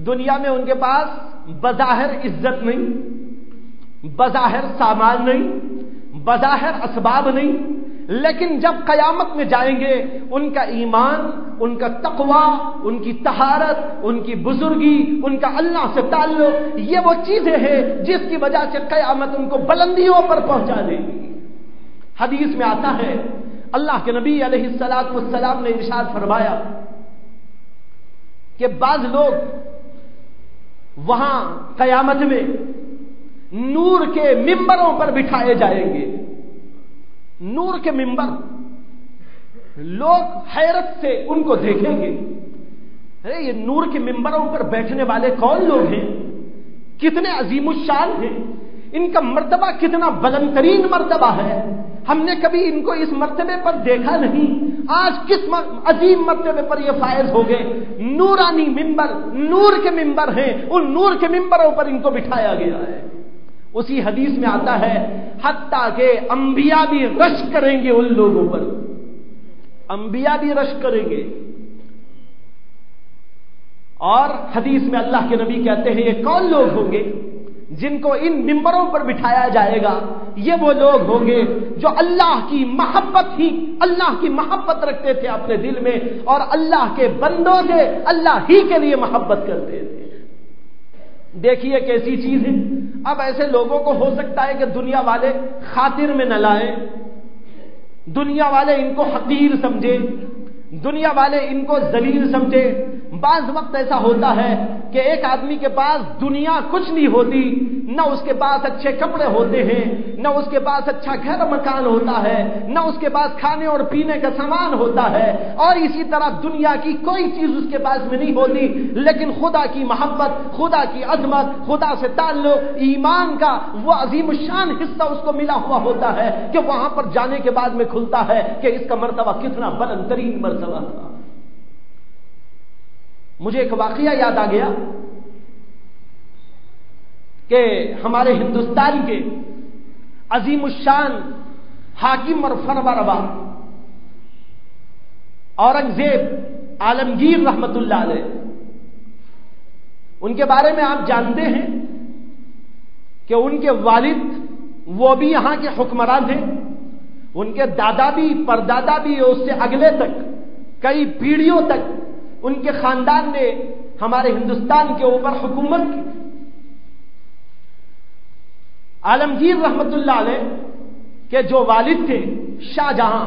دنیا میں ان کے پاس بظاہر عزت نہیں، بظاہر سامان نہیں، بظاہر اسباب نہیں، لیکن جب قیامت میں جائیں گے ان کا ایمان، ان کا تقوی، ان کی طہارت، ان کی بزرگی، ان کا اللہ سے تعلق، یہ وہ چیزیں ہیں جس کی وجہ سے قیامت ان کو بلندیوں پر پہنچا دے گی۔ حدیث میں آتا ہے اللہ کے نبی علیہ الصلوۃ والسلام نے ارشاد فرمایا کہ بعض لوگ وہاں قیامت میں نور کے ممبروں پر بٹھائے جائیں گے۔ نور کے ممبر، لوگ حیرت سے ان کو دیکھیں گے، ارے یہ نور کے ممبروں پر بیٹھنے والے کون لوگ ہیں؟ کتنے عظیم الشان ہیں، ان کا مرتبہ کتنا بلند ترین مرتبہ ہے، ہم نے کبھی ان کو اس مرتبے پر دیکھا نہیں، آج کس عظیم مرتبے پر یہ فائز ہو گئے۔ نورانی ممبر، نور کے ممبر ہیں، ان نور کے ممبروں پر ان کو بٹھایا گیا ہے۔ اسی حدیث میں آتا ہے حتیٰ کہ انبیاء بھی رش کریں گے ان لوگوں پر، انبیاء بھی رش کریں گے۔ اور حدیث میں اللہ کے نبی کہتے ہیں یہ کون لوگ ہوں گے جن کو ان ممبروں پر بٹھایا جائے گا؟ یہ وہ لوگ ہوں گے جو اللہ کی محبت رکھتے تھے اپنے دل میں، اور اللہ کے بندوں سے اللہ ہی کے لیے محبت کرتے تھے۔ دیکھیے کیسی چیز ہے۔ اب ایسے لوگوں کو ہو سکتا ہے کہ دنیا والے خاطر میں نہ لائیں، دنیا والے ان کو حقیر سمجھے، دنیا والے ان کو ذلیل سمجھے۔ بعض وقت ایسا ہوتا ہے کہ ایک آدمی کے پاس دنیا کچھ نہیں ہوتی، نہ اس کے پاس اچھے کپڑے ہوتے ہیں، نہ اس کے پاس اچھا گھر مکان ہوتا ہے، نہ اس کے پاس کھانے اور پینے کا سامان ہوتا ہے، اور اسی طرح دنیا کی کوئی چیز اس کے پاس میں نہیں ہوتی، لیکن خدا کی محبت، خدا کی عظمت، خدا سے تعلق، ایمان کا وہ عظیم الشان حصہ اس کو ملا ہوا ہوتا ہے کہ وہاں پر جانے کے بعد میں کھلتا ہے کہ اس کا مرتبہ کتنا بلند ترین مرتبہ تھا۔ مجھے ایک واقعہ یاد آ گیا کہ ہمارے ہندوستان کے عظیم الشان حاکم اور فرمانروا اورنگزیب عالمگیر رحمت اللہ علیہ، ان کے بارے میں آپ جانتے ہیں کہ ان کے والد وہ بھی یہاں کے حکمران تھے، ان کے دادا بھی، پردادا بھی، اور اس سے اگلے تک کئی پیڑھیوں تک ان کے خاندان نے ہمارے ہندوستان کے اوپر حکومت کی۔ عالمگیر رحمت اللہ علیہ کے جو والد تھے شاہ جہاں،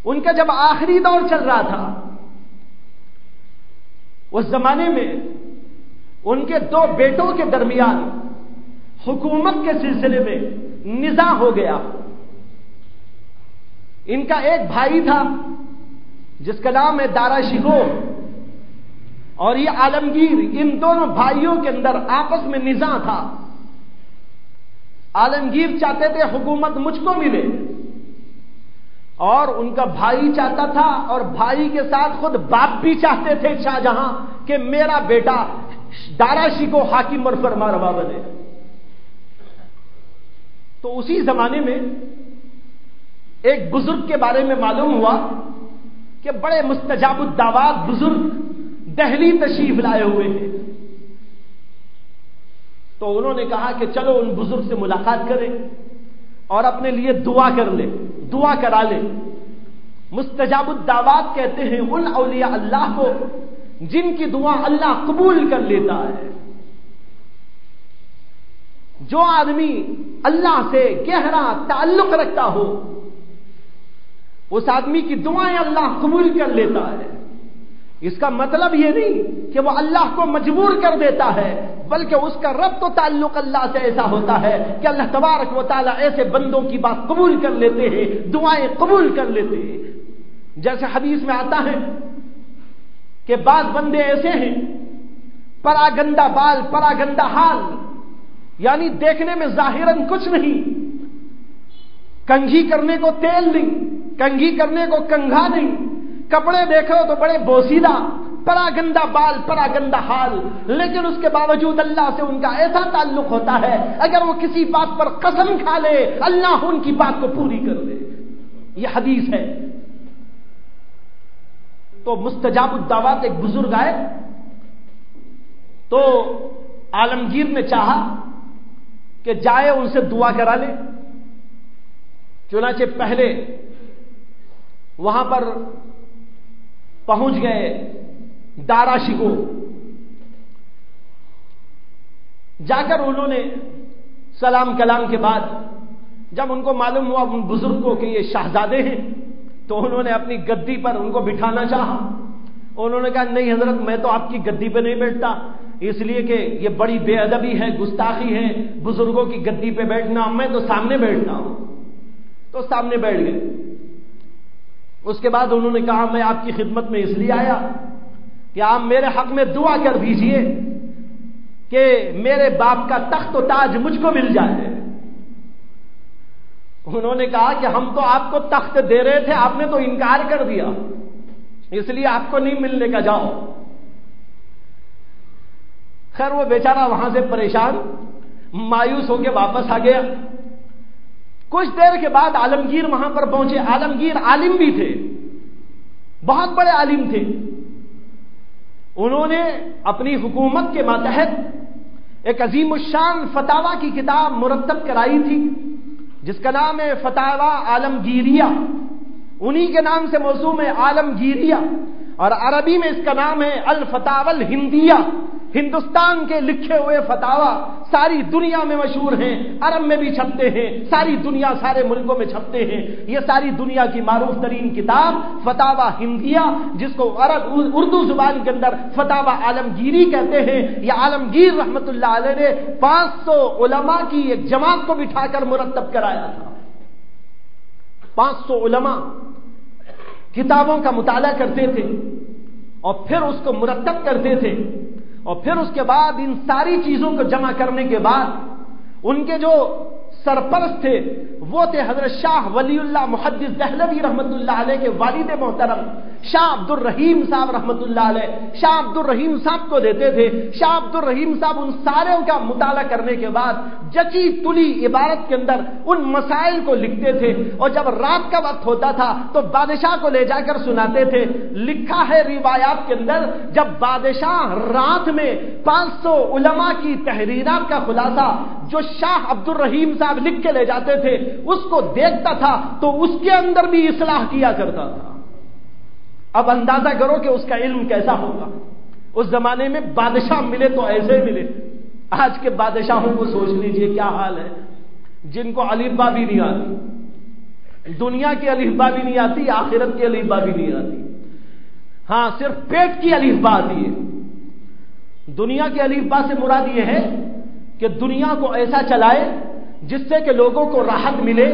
ان کا جب آخری دور چل رہا تھا، اس زمانے میں ان کے دو بیٹوں کے درمیان حکومت کے سلسلے میں نزاع ہو گیا۔ ان کا ایک بھائی تھا جس کا نام ہے دارا شکوہ، اور یہ عالمگیر، ان دونوں بھائیوں کے اندر آپس میں نزاع تھا۔ عالمگیر چاہتے تھے حکومت مجھ کو ملے، اور ان کا بھائی چاہتا تھا، اور بھائی کے ساتھ خود باپ بھی چاہتے تھے شاہ جہاں کہ میرا بیٹا دارا شکوہ حاکم اور فرمانروا بنے۔ تو اسی زمانے میں ایک بزرگ کے بارے میں معلوم ہوا کہ بڑے مستجاب الدعوات بزرگ دہلی تشریف لائے ہوئے ہیں۔ تو انہوں نے کہا کہ چلو ان بزرگ سے ملاقات کریں اور اپنے لیے دعا کر لیں، دعا کرا لیں۔ مستجاب الدعوات کہتے ہیں ان اولیاء اللہ کو جن کی دعا اللہ قبول کر لیتا ہے۔ جو آدمی اللہ سے گہرا تعلق رکھتا ہو اس آدمی کی دعائیں اللہ قبول کر لیتا ہے۔ اس کا مطلب یہ نہیں کہ وہ اللہ کو مجبور کر دیتا ہے، بلکہ اس کا ربط و تعلق اللہ سے ایسا ہوتا ہے کہ اللہ تبارک و تعالیٰ ایسے بندوں کی بات قبول کر لیتے ہیں، دعائیں قبول کر لیتے ہیں۔ جیسے حدیث میں آتا ہے کہ بعض بندے ایسے ہیں پراگندہ بال پراگندہ حال، یعنی دیکھنے میں ظاہراً کچھ نہیں، کنگھی کرنے کو تیل نہیں، کنگھی کرنے کو کنگھا نہیں، کپڑے دیکھو تو بڑے بوسیدہ، پراگندہ بال پراگندہ حال، لیکن اس کے باوجود اللہ سے ان کا ایسا تعلق ہوتا ہے اگر وہ کسی بات پر قسم کھا لے اللہ ان کی بات کو پوری کر دے۔ یہ حدیث ہے۔ تو مستجاب الدعوات ایک بزرگ آئے تو عالمگیر نے چاہا کہ جائے ان سے دعا کرا لے۔ چنانچہ پہلے وہاں پر پہنچ گئے دارا شکو. جا کر انہوں نے سلام کلام کے بعد جب ان کو معلوم ہوا ان بزرگوں کے یہ شہزادے ہیں تو انہوں نے اپنی گدی پر ان کو بٹھانا چاہا. انہوں نے کہا نہیں حضرت میں تو آپ کی گدی پہ نہیں بیٹھتا، اس لیے کہ یہ بڑی بے ادبی ہے، گستاخی ہے بزرگوں کی گدی پہ بیٹھنا، میں تو سامنے بیٹھتا ہوں. تو سامنے بیٹھ گئے. اس کے بعد انہوں نے کہا میں آپ کی خدمت میں اس لیے آیا کہ آپ میرے حق میں دعا کر دیجئے کہ میرے باپ کا تخت و تاج مجھ کو مل جائے. انہوں نے کہا کہ ہم تو آپ کو تخت دے رہے تھے، آپ نے تو انکار کر دیا، اس لیے آپ کو نہیں ملنے کا، جاؤ. خیر وہ بیچارہ وہاں سے پریشان مایوس ہو کے واپس آ گیا. کچھ دیر کے بعد عالمگیر وہاں پر پہنچے. عالمگیر عالم بھی تھے، بہت بڑے عالم تھے. انہوں نے اپنی حکومت کے ماتحت ایک عظیم الشان فتاوی کی کتاب مرتب کرائی تھی جس کا نام ہے فتاوی عالمگیریہ. انہی کے نام سے موسوم ہے عالمگیریہ، اور عربی میں اس کا نام ہے الفتاوی الہندیہ. ہندوستان کے لکھے ہوئے فتاوا ساری دنیا میں مشہور ہیں، عرب میں بھی چھپتے ہیں، ساری دنیا سارے ملکوں میں چھپتے ہیں. یہ ساری دنیا کی معروف ترین کتاب فتاوا ہندیہ، جس کو اردو زبان کے اندر فتاوا عالمگیری کہتے ہیں. یہ عالمگیر رحمت اللہ علیہ نے 500 علماء کی ایک جماعت کو بٹھا کر مرتب کرایا تھا. 500 علماء کتابوں کا مطالعہ کرتے تھے اور پھر اس کو مرتب کرتے تھے، اور پھر اس کے بعد ان ساری چیزوں کو جمع کرنے کے بعد ان کے جو سرپرست تھے وہ تھے حضرت شاہ ولی اللہ محدث دہلوی رحمت اللہ علیہ کے والد محترم شاہ عبد الرحیم صاحب رحمت اللہ علیہ. شاہ عبد الرحیم صاحب کو دیتے تھے. شاہ عبد الرحیم صاحب ان سارے کا مطالعہ کرنے کے بعد جچی تلی عبارت کے اندر ان مسائل کو لکھتے تھے، اور جب رات کا وقت ہوتا تھا تو بادشاہ کو لے جا کر سناتے تھے. لکھا ہے روایات کے اندر جب بادشاہ رات میں 500 علماء کی تحریرات کا خلاصہ جو شاہ عبد الرحیم صاحب لکھ کے لے جاتے تھے اس کو دیکھتا تھا تو اس کے اندر بھی اصلاح کیا کرتا تھا. اب اندازہ کرو کہ اس کا علم کیسا ہوگا. اس زمانے میں بادشاہ ملے تو ایسے ملے. آج کے بادشاہوں کو سوچ لیجئے کیا حال ہے، جن کو الف با بھی نہیں آتی، دنیا کی الف با بھی نہیں آتی، آخرت کی الف با بھی نہیں آتی. ہاں صرف پیٹ کی الف با آتی ہے. دنیا کے الف با سے مراد یہ ہے کہ دنیا کو ایسا چلائے جس سے کہ لوگوں کو راحت ملے،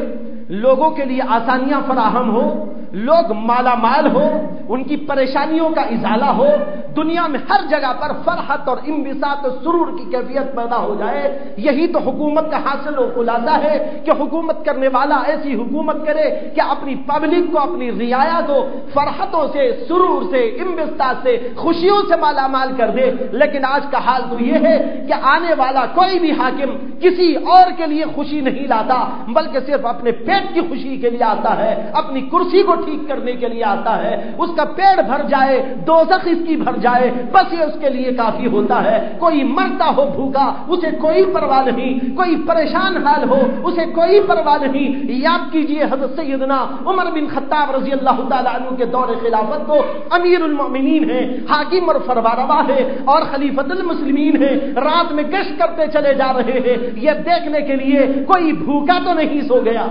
لوگوں کے لیے آسانیاں فراہم ہو، لوگ مالا مال ہو، ان کی پریشانیوں کا ازالہ ہو، دنیا میں ہر جگہ پر فرحت اور انبساط اور سرور کی کیفیت پیدا ہو جائے. یہی تو حکومت کا حاصل و خلاصہ ہے کہ حکومت کرنے والا ایسی حکومت کرے کہ اپنی پبلک کو، اپنی رعایا کو فرحتوں سے، سرور سے، انبساط سے، خوشیوں سے مالا مال کر دے. لیکن آج کا حال تو یہ ہے کہ آنے والا کوئی بھی حاکم کسی اور کے لیے خوشی نہیں لاتا، بلکہ صرف اپنے پیٹ کی خوشی کے لیے آتا ہے، اپنی کرسی کو ٹھیک کرنے کے لیے آتا ہے. اس کا پیٹ بھر جائے، دوزخ اس کی بھر جائے، بس یہ اس کے لیے کافی ہوتا ہے. کوئی مرتا ہو بھوکا اسے کوئی پرواہ نہیں، کوئی پریشان حال ہو اسے کوئی پرواہ نہیں. یاد کیجئے حضرت سیدنا عمر بن خطاب رضی اللہ تعالی عنہ کے دور خلافت کو امیر المؤمنین ہیں، حاکم اور فرمانروا ہے اور خلیفۃ المسلمین ہیں. رات میں گشت کرتے چلے جا رہے ہیں یہ دیکھنے کے لیے کوئی بھوکا تو نہیں سو گیا،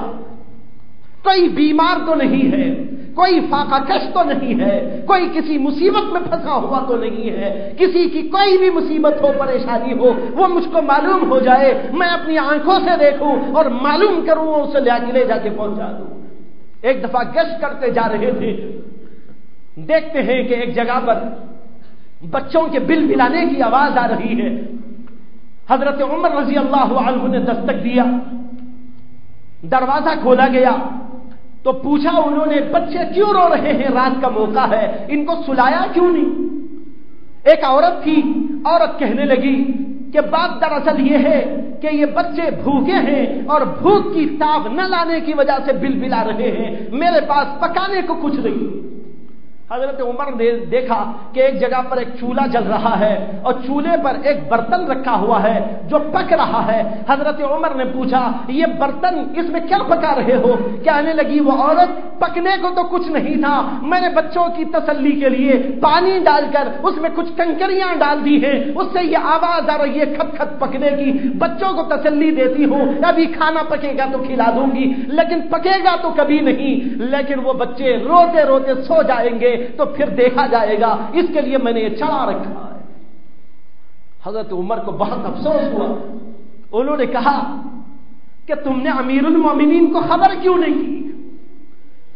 کوئی بیمار تو نہیں ہے، کوئی فاقہ کش تو نہیں ہے، کوئی کسی مصیبت میں پھنسا ہوا تو نہیں ہے. کسی کی کوئی بھی مصیبت ہو، پریشانی ہو، وہ مجھ کو معلوم ہو جائے، میں اپنی آنکھوں سے دیکھوں اور معلوم کروں، اسے لے جا کے پہنچا دوں. ایک دفعہ گشت کرتے جا رہے تھے، دیکھتے ہیں کہ ایک جگہ پر بچوں کے بل بلانے کی آواز آ رہی ہے. حضرت عمر رضی اللہ عنہ نے دستک دیا، دروازہ کھولا گیا تو پوچھا انہوں نے بچے کیوں رو رہے ہیں، رات کا موقع ہے، ان کو سلایا کیوں نہیں؟ ایک عورت تھی، عورت کہنے لگی کہ بات دراصل یہ ہے کہ یہ بچے بھوکے ہیں اور بھوک کی تاب نہ لانے کی وجہ سے بل بلا رہے ہیں، میرے پاس پکانے کو کچھ نہیں. حضرت عمر نے دیکھا کہ ایک جگہ پر ایک چولہا جل رہا ہے اور چولہے پر ایک برتن رکھا ہوا ہے جو پک رہا ہے. حضرت عمر نے پوچھا یہ برتن اس میں کیا پکا رہے ہو؟ کہنے لگی وہ عورت پکنے کو تو کچھ نہیں تھا، میں نے بچوں کی تسلی کے لیے پانی ڈال کر اس میں کچھ کنکریاں ڈال دی ہیں، اس سے یہ آواز آ رہی ہے کھٹ کھٹ پکنے کی، بچوں کو تسلی دیتی ہوں ابھی کھانا پکے گا تو کھلا دوں گی لیکن پکے گا تو کبھی نہیں، لیکن وہ بچے روتے روتے سو جائیں گے تو پھر دیکھا جائے گا، اس کے لیے میں نے یہ چڑھا رکھا ہے. حضرت عمر کو بہت افسوس ہوا. انہوں نے کہا کہ تم نے امیر المومنین کو خبر کیوں نہیں کی؟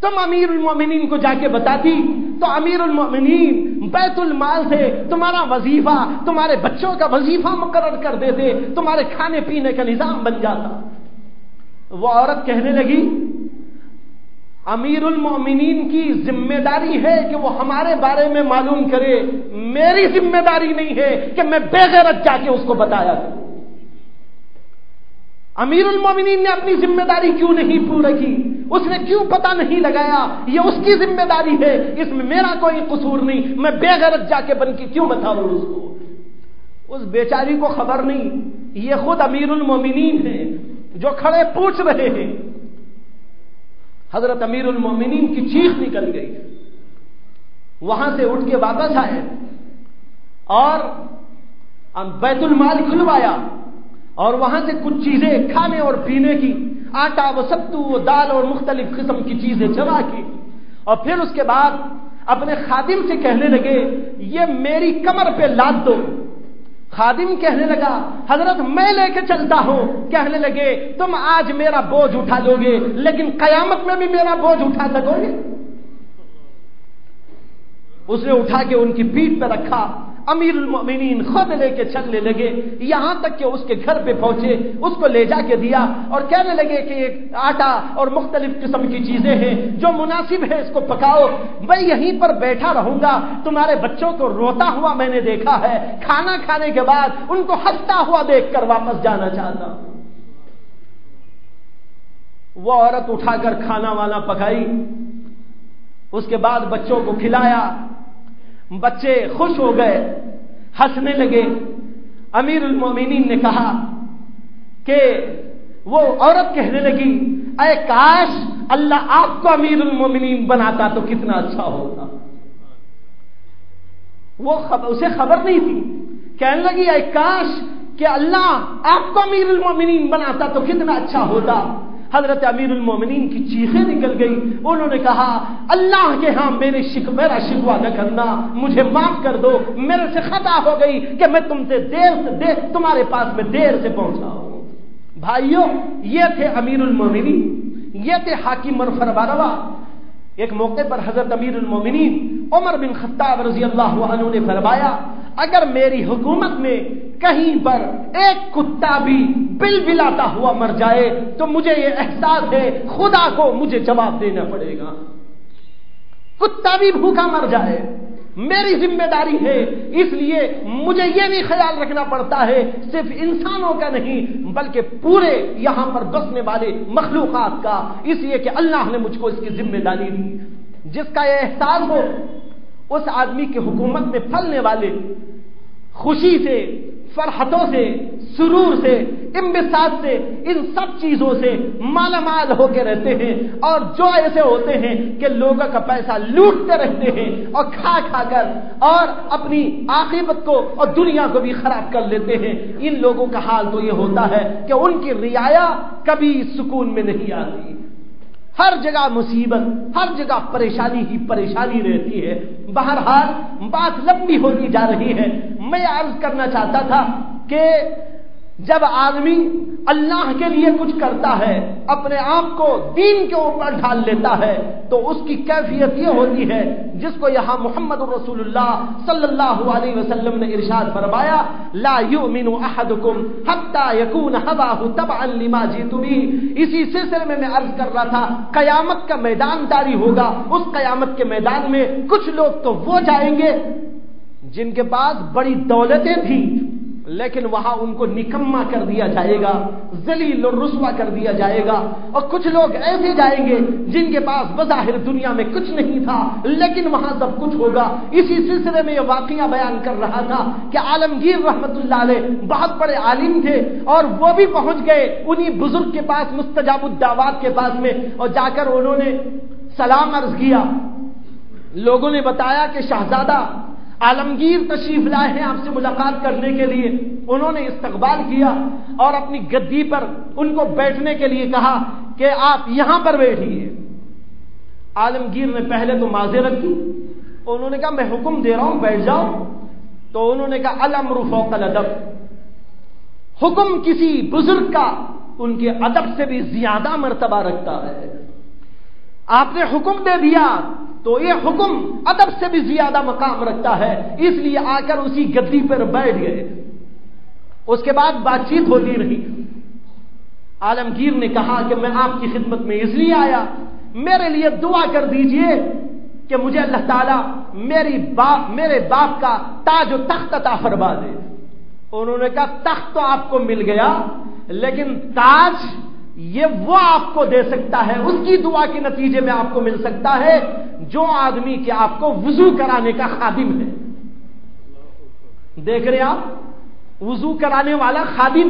تم امیر المومنین کو جا کے بتاتی تو امیر المومنین بیت المال سے تمہارا وظیفہ، تمہارے بچوں کا وظیفہ مقرر کر دیتے، تمہارے کھانے پینے کا نظام بن جاتا. وہ عورت کہنے لگی امیر المومنین کی ذمہ داری ہے کہ وہ ہمارے بارے میں معلوم کرے، میری ذمہ داری نہیں ہے کہ میں بے غیرت جا کے اس کو بتایا کروں. امیر المومنین نے اپنی ذمہ داری کیوں نہیں پوری کی؟ اس نے کیوں پتہ نہیں لگایا یہ اس کی ذمہ داری ہے، اس میں میرا کوئی قصور نہیں، میں بے غیرت جا کے بن کے کیوں بتاؤں اس کو؟ اس بیچاری کو خبر نہیں یہ خود امیر المومنین ہیں جو کھڑے پوچھ رہے ہیں. حضرت امیر المومنین کی چیخ نکل گئی، وہاں سے اٹھ کے واپس آئے اور بیت المال کھلوایا اور وہاں سے کچھ چیزیں کھانے اور پینے کی، آٹا و ستو و دال اور مختلف قسم کی چیزیں جمع کی اور پھر اس کے بعد اپنے خادم سے کہنے لگے یہ میری کمر پہ لاد دو. خادم کہنے لگا حضرت میں لے کے چلتا ہوں. کہنے لگے تم آج میرا بوجھ اٹھا لو گے لیکن قیامت میں بھی میرا بوجھ اٹھا سکو گے؟ اس نے اٹھا کے ان کی پیٹھ پہ رکھا. امیر المومنین خود لے کے چلنے لگے یہاں تک کہ اس کے گھر پہ پہنچے، اس کو لے جا کے دیا اور کہنے لگے کہ ایک آٹا اور مختلف قسم کی چیزیں ہیں جو مناسب ہے اس کو پکاؤ، میں یہیں پر بیٹھا رہوں گا. تمہارے بچوں کو روتا ہوا میں نے دیکھا ہے، کھانا کھانے کے بعد ان کو ہنستا ہوا دیکھ کر واپس جانا چاہتا ہوں. وہ عورت اٹھا کر کھانا وانا پکائی، اس کے بعد بچوں کو کھلایا، بچے خوش ہو گئے، ہنسنے لگے. امیر المومنین نے کہا کہ وہ عورت کہنے لگی اے کاش اللہ آپ کو امیر المومنین بناتا تو کتنا اچھا ہوتا. وہ اسے خبر نہیں تھی، کہنے لگی اے کاش کہ اللہ آپ کو امیر المومنین بناتا تو کتنا اچھا ہوتا. حضرت امیر المومنین کی چیخیں نکل گئی. انہوں نے کہا اللہ کے ہاں میرا شکوہ نہ کرنا، مجھے معاف کر دو، میرے سے خطا ہو گئی کہ میں تم سے تمہارے پاس میں دیر سے پہنچا ہوں. بھائیوں یہ تھے امیر المومنین، یہ تھے حاکم اور فرمانروا. ایک موقع پر حضرت امیر المومنین عمر بن خطاب رضی اللہ عنہ نے فرمایا اگر میری حکومت میں کہیں پر ایک کتا بھی بلبلاتا ہوا مر جائے تو مجھے یہ احساس ہے خدا کو مجھے جواب دینا پڑے گا. کتا بھی بھوکا مر جائے میری ذمہ داری ہے، اس لیے مجھے یہ بھی خیال رکھنا پڑتا ہے صرف انسانوں کا نہیں بلکہ پورے یہاں پر بسنے والے مخلوقات کا، اس لیے کہ اللہ نے مجھ کو اس کی ذمہ داری دی. جس کا یہ احساس ہو اس آدمی کی حکومت میں پھلنے والے خوشی سے، فرحتوں سے، سرور سے، انبساط سے، ان سب چیزوں سے مالا مال ہو کے رہتے ہیں. اور جو ایسے ہوتے ہیں کہ لوگوں کا پیسہ لوٹتے رہتے ہیں اور کھا کھا کر اور اپنی عاقبت کو اور دنیا کو بھی خراب کر لیتے ہیں، ان لوگوں کا حال تو یہ ہوتا ہے کہ ان کی رعایا کبھی سکون میں نہیں آتی. ہر جگہ مصیبت، ہر جگہ پریشانی ہی پریشانی رہتی ہے. بہرحال بات لمبی ہوتی جا رہی ہے. میں عرض کرنا چاہتا تھا کہ جب آدمی اللہ کے لیے کچھ کرتا ہے، اپنے آپ کو دین کے اوپر ڈھال لیتا ہے، تو اس کی کیفیت یہ ہوتی ہے جس کو یہاں محمد رسول اللہ صلی اللہ علیہ وسلم نے ارشاد فرمایا لا یؤمن احدکم حتی یکون ہواہ تبعا لما جئت بہ. اسی سلسلے میں عرض کر رہا تھا قیامت کا میدان جاری ہوگا. اس قیامت کے میدان میں کچھ لوگ تو وہ جائیں گے جن کے پاس بڑی دولتیں تھیں، لیکن وہاں ان کو نکما کر دیا جائے گا، ذلیل اور رسوا کر دیا جائے گا، اور کچھ لوگ ایسے جائیں گے جن کے پاس بظاہر دنیا میں کچھ نہیں تھا لیکن وہاں سب کچھ ہوگا۔ اسی سلسلے میں یہ واقعہ بیان کر رہا تھا کہ عالمگیر رحمت اللہ علیہ بہت بڑے عالم تھے، اور وہ بھی پہنچ گئے انہی بزرگ کے پاس، مستجاب الدعوات کے پاس میں، اور جا کر انہوں نے سلام عرض کیا۔ لوگوں نے بتایا کہ شہزادہ عالمگیر تشریف لائے ہیں آپ سے ملاقات کرنے کے لیے۔ انہوں نے استقبال کیا اور اپنی گدی پر ان کو بیٹھنے کے لیے کہا کہ آپ یہاں پر بیٹھیے۔ عالمگیر نے پہلے تو معذرت کی، انہوں نے کہا میں حکم دے رہا ہوں بیٹھ جاؤ، تو انہوں نے کہا الامر فوق الادب، حکم کسی بزرگ کا ان کے ادب سے بھی زیادہ مرتبہ رکھتا ہے۔ آپ نے حکم دے دیا تو یہ حکم ادب سے بھی زیادہ مقام رکھتا ہے، اس لیے آ کر اسی گدی پر بیٹھ گئے۔ اس کے بعد بات چیت ہوتی رہی۔ عالمگیر نے کہا کہ میں آپ کی خدمت میں اس لیے آیا، میرے لیے دعا کر دیجئے کہ مجھے اللہ تعالیٰ میرے باپ کا تاج و تخت عطا فرما دے۔ انہوں نے کہا تخت تو آپ کو مل گیا، لیکن تاج یہ وہ آپ کو دے سکتا ہے، اس کی دعا کے نتیجے میں آپ کو مل سکتا ہے جو آدمی کہ آپ کو وضو کرانے کا خادم ہے۔ دیکھ رہے آپ، وضو کرانے والا خادم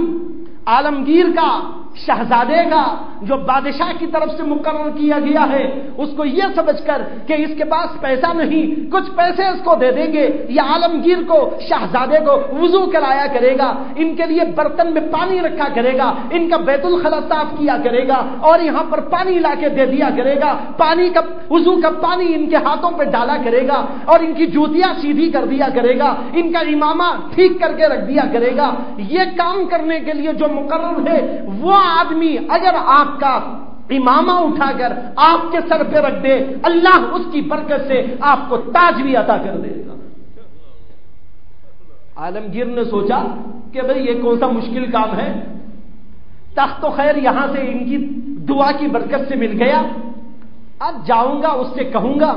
عالمگیر کا، شہزادے کا، جو بادشاہ کی طرف سے مقرر کیا گیا ہے، اس کو یہ سمجھ کر کہ اس کے پاس پیسہ نہیں، کچھ پیسے اس کو دے دیں گے، یہ عالمگیر کو، شہزادے کو وضو کرایا کرے گا، ان کے لیے برتن میں پانی رکھا کرے گا، ان کا بیت الخلا صاف کیا کرے گا، اور یہاں پر پانی لا کے دے دیا کرے گا، پانی کا، وضو کا پانی ان کے ہاتھوں پہ ڈالا کرے گا، اور ان کی جوتیاں سیدھی کر دیا کرے گا، ان کا امامہ ٹھیک کر کے رکھ دیا کرے گا۔ یہ کام کرنے کے لیے جو مقرر ہے وہ آدمی اگر آپ کا امامہ اٹھا کر آپ کے سر پہ رکھ دے، اللہ اس کی برکت سے آپ کو تاج بھی عطا کر دے گا۔ عالمگیر نے سوچا کہ بھئی یہ کون سا مشکل کام ہے، تخت تو خیر یہاں سے ان کی دعا کی برکت سے مل گیا، اب جاؤں گا اس سے کہوں گا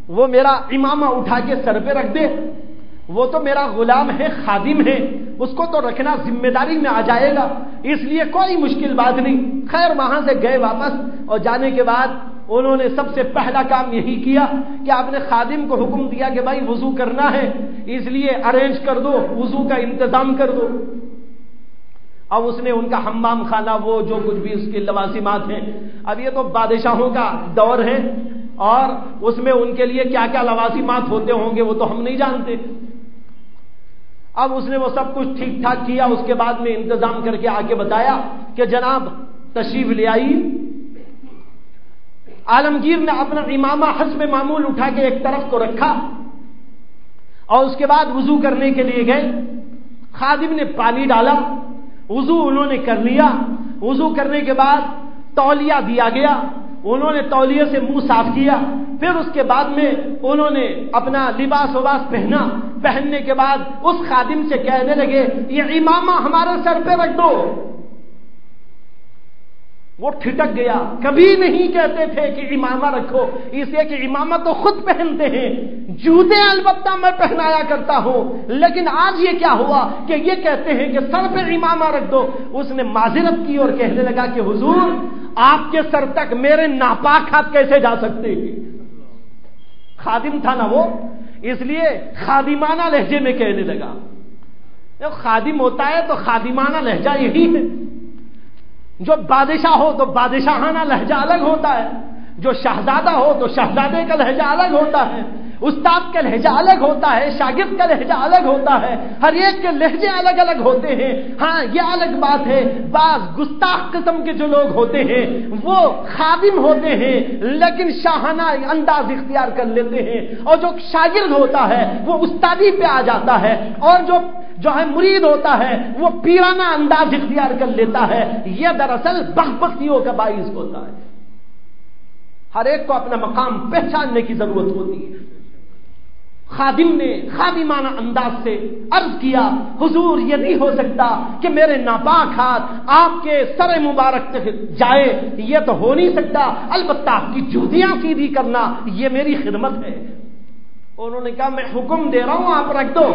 وہ میرا امامہ اٹھا کے سر پہ رکھ دے، وہ تو میرا غلام ہے، خادم ہے، اس کو تو رکھنا ذمہ داری میں آ جائے گا، اس لیے کوئی مشکل بات نہیں۔ خیر وہاں سے گئے واپس، اور جانے کے بعد انہوں نے سب سے پہلا کام یہی کیا کہ آپ نے خادم کو حکم دیا کہ بھائی وضو کرنا ہے، اس لیے ارینج کر دو، وضو کا انتظام کر دو۔ اب اس نے ان کا حمام خانہ، وہ جو کچھ بھی اس کے لوازمات ہیں، اب یہ تو بادشاہوں کا دور ہے اور اس میں ان کے لیے کیا کیا لوازمات ہوتے ہوں گے وہ تو ہم نہیں جانتے۔ اب اس نے وہ سب کچھ ٹھیک ٹھاک کیا، اس کے بعد میں انتظام کر کے آگے بتایا کہ جناب تشریف لے آئی۔ عالمگیر نے اپنا امامہ حسب معمول اٹھا کے ایک طرف کو رکھا، اور اس کے بعد وضو کرنے کے لیے گئے۔ خادم نے پانی ڈالا، وضو انہوں نے کر لیا، وضو کرنے کے بعد تولیہ دیا گیا، انہوں نے تولیے سے منہ صاف کیا، پھر اس کے بعد میں انہوں نے اپنا لباس وباس پہنا، پہننے کے بعد اس خادم سے کہنے لگے یہ امامہ ہمارے سر پہ رکھ دو۔ وہ ٹھٹک گیا، کبھی نہیں کہتے تھے کہ امامہ رکھو، اس لیے کہ امامہ تو خود پہنتے ہیں، جوتے البتہ میں پہنایا کرتا ہوں، لیکن آج یہ کیا ہوا کہ یہ کہتے ہیں کہ سر پہ امامہ رکھ دو۔ اس نے معذرت کی اور کہنے لگا کہ حضور آپ کے سر تک میرے ناپاک ہاتھ کیسے جا سکتے ہیں؟ خادم تھا نا وہ، اس لیے خادمانہ لہجے میں کہنے لگا۔ جب خادم ہوتا ہے تو خادمانہ لہجہ یہی ہے، جو بادشاہ ہو تو بادشاہانہ لہجہ الگ ہوتا ہے، جو شہزادہ ہو تو شہزادے کا لہجہ الگ ہوتا ہے، استاد کا لہجہ الگ ہوتا ہے، شاگرد کا لہجہ الگ ہوتا ہے، ہر ایک کے لہجے الگ الگ ہوتے ہیں۔ ہاں یہ الگ بات ہے، بعض گستاخ قسم کے جو لوگ ہوتے ہیں وہ خادم ہوتے ہیں لیکن شاہانہ انداز اختیار کر لیتے ہیں، اور جو شاگرد ہوتا ہے وہ استادی پہ آ جاتا ہے، اور جو ہے مرید ہوتا ہے وہ پیرانہ انداز اختیار کر لیتا ہے۔ یہ دراصل بدبختیوں کا باعث ہوتا ہے۔ ہر ایک کو اپنا مقام پہچاننے کی ضرورت ہوتی ہے۔ خادم نے خادمانہ انداز سے عرض کیا حضور یہ نہیں ہو سکتا کہ میرے ناپاک ہاتھ آپ کے سر مبارک تک جائے، یہ تو ہو نہیں سکتا، البتہ آپ کی جوتیاں سیدھی کرنا یہ میری خدمت ہے۔ انہوں نے کہا میں حکم دے رہا ہوں آپ رکھ دو۔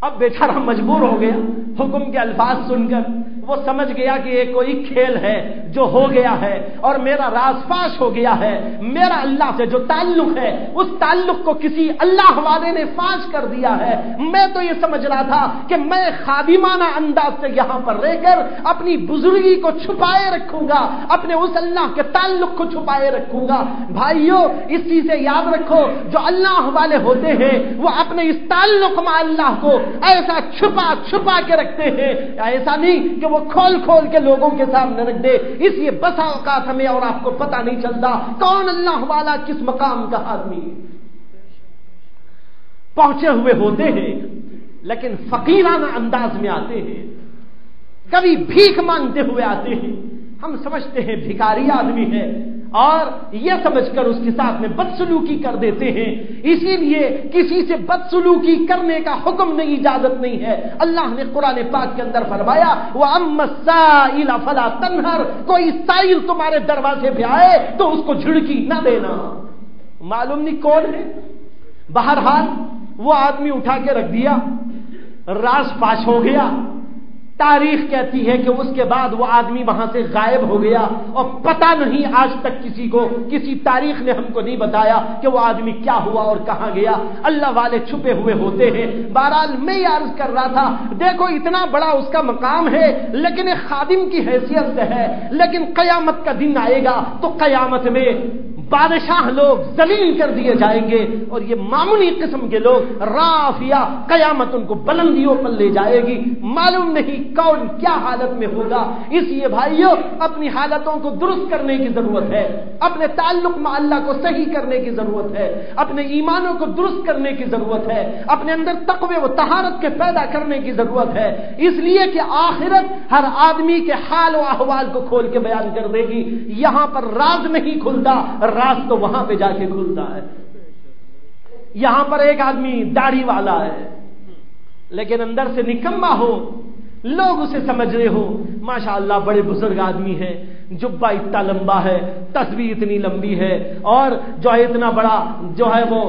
اب بیچارہ مجبور ہو گیا حکم کے الفاظ سن کر، وہ سمجھ گیا کہ یہ کوئی کھیل ہے جو ہو گیا ہے اور میرا راز فاش ہو گیا ہے، میرا اللہ سے جو تعلق ہے اس تعلق کو کسی اللہ والے نے فاش کر دیا ہے۔ میں تو یہ سمجھ رہا تھا کہ میں خادمانہ انداز سے یہاں پر رہ کر اپنی بزرگی کو چھپائے رکھوں گا، اپنے اس اللہ کے تعلق کو چھپائے رکھوں گا۔ بھائیو اس چیز سے یاد رکھو، جو اللہ والے ہوتے ہیں وہ اپنے اس تعلق مع اللہ کو ایسا چھپا چھپا کے رکھتے ہیں، ایسا نہیں کہ وہ کھول کھول کے لوگوں کے سامنے رکھ دے۔ اس لیے بسا اوقات ہمیں اور آپ کو پتہ نہیں چلتا کون اللہ والا کس مقام کا آدمی پہنچے ہوئے ہوتے ہیں، لیکن فقیرانہ انداز میں آتے ہیں، کبھی بھیک مانگتے ہوئے آتے ہیں، ہم سمجھتے ہیں بھکاری آدمی ہے اور یہ سمجھ کر اس کے ساتھ میں بدسلوکی کر دیتے ہیں۔ اسی لیے کسی سے بدسلوکی کرنے کا حکم نہیں، اجازت نہیں ہے۔ اللہ نے قرآن پاک کے اندر فرمایا وَأَمَّا السَّائِلَ فَلَا تَنْهَرْ، کوئی سائل تمہارے دروازے پہ آئے تو اس کو جھڑکی نہ دینا۔ معلوم نہیں کون ہے، بہرحال وہ آدمی اٹھا کے رکھ دیا، راز فاش ہو گیا۔ تاریخ کہتی ہے کہ اس کے بعد وہ آدمی وہاں سے غائب ہو گیا اور پتہ نہیں آج تک کسی کو، کسی تاریخ نے ہم کو نہیں بتایا کہ وہ آدمی کیا ہوا اور کہاں گیا۔ اللہ والے چھپے ہوئے ہوتے ہیں۔ بہرحال میں یہ عرض کر رہا تھا، دیکھو اتنا بڑا اس کا مقام ہے لیکن ایک خادم کی حیثیت سے ہے، لیکن قیامت کا دن آئے گا تو قیامت میں بادشاہ لوگ ذلیل کر دیے جائیں گے اور یہ معمولی قسم کے لوگ رافعہ، قیامت ان کو بلندیوں پر لے جائے گی، معلوم نہیں کون کیا حالت میں ہوگا۔ اس لیے بھائیو اپنی حالتوں کو درست کرنے کی ضرورت ہے، اپنے تعلق مع اللہ کو صحیح کرنے کی ضرورت ہے، اپنے ایمانوں کو درست کرنے کی ضرورت ہے، اپنے اندر تقوی و طہارت کے پیدا کرنے کی ضرورت ہے، اس لیے کہ آخرت ہر آدمی کے حال و احوال کو کھول کے بیان کر دے گی۔ یہاں پر راز نہیں کھلتا، راز تو وہاں پہ جا کے کھلتا ہے۔ یہاں پر ایک آدمی داڑھی والا ہے لیکن اندر سے نکما ہو، لوگ اسے سمجھ رہے ہو ماشاءاللہ بڑے بزرگ آدمی ہے، جبہ اتنا لمبا ہے، تسبیح اتنی لمبی ہے اور جو ہے اتنا بڑا جو ہے وہ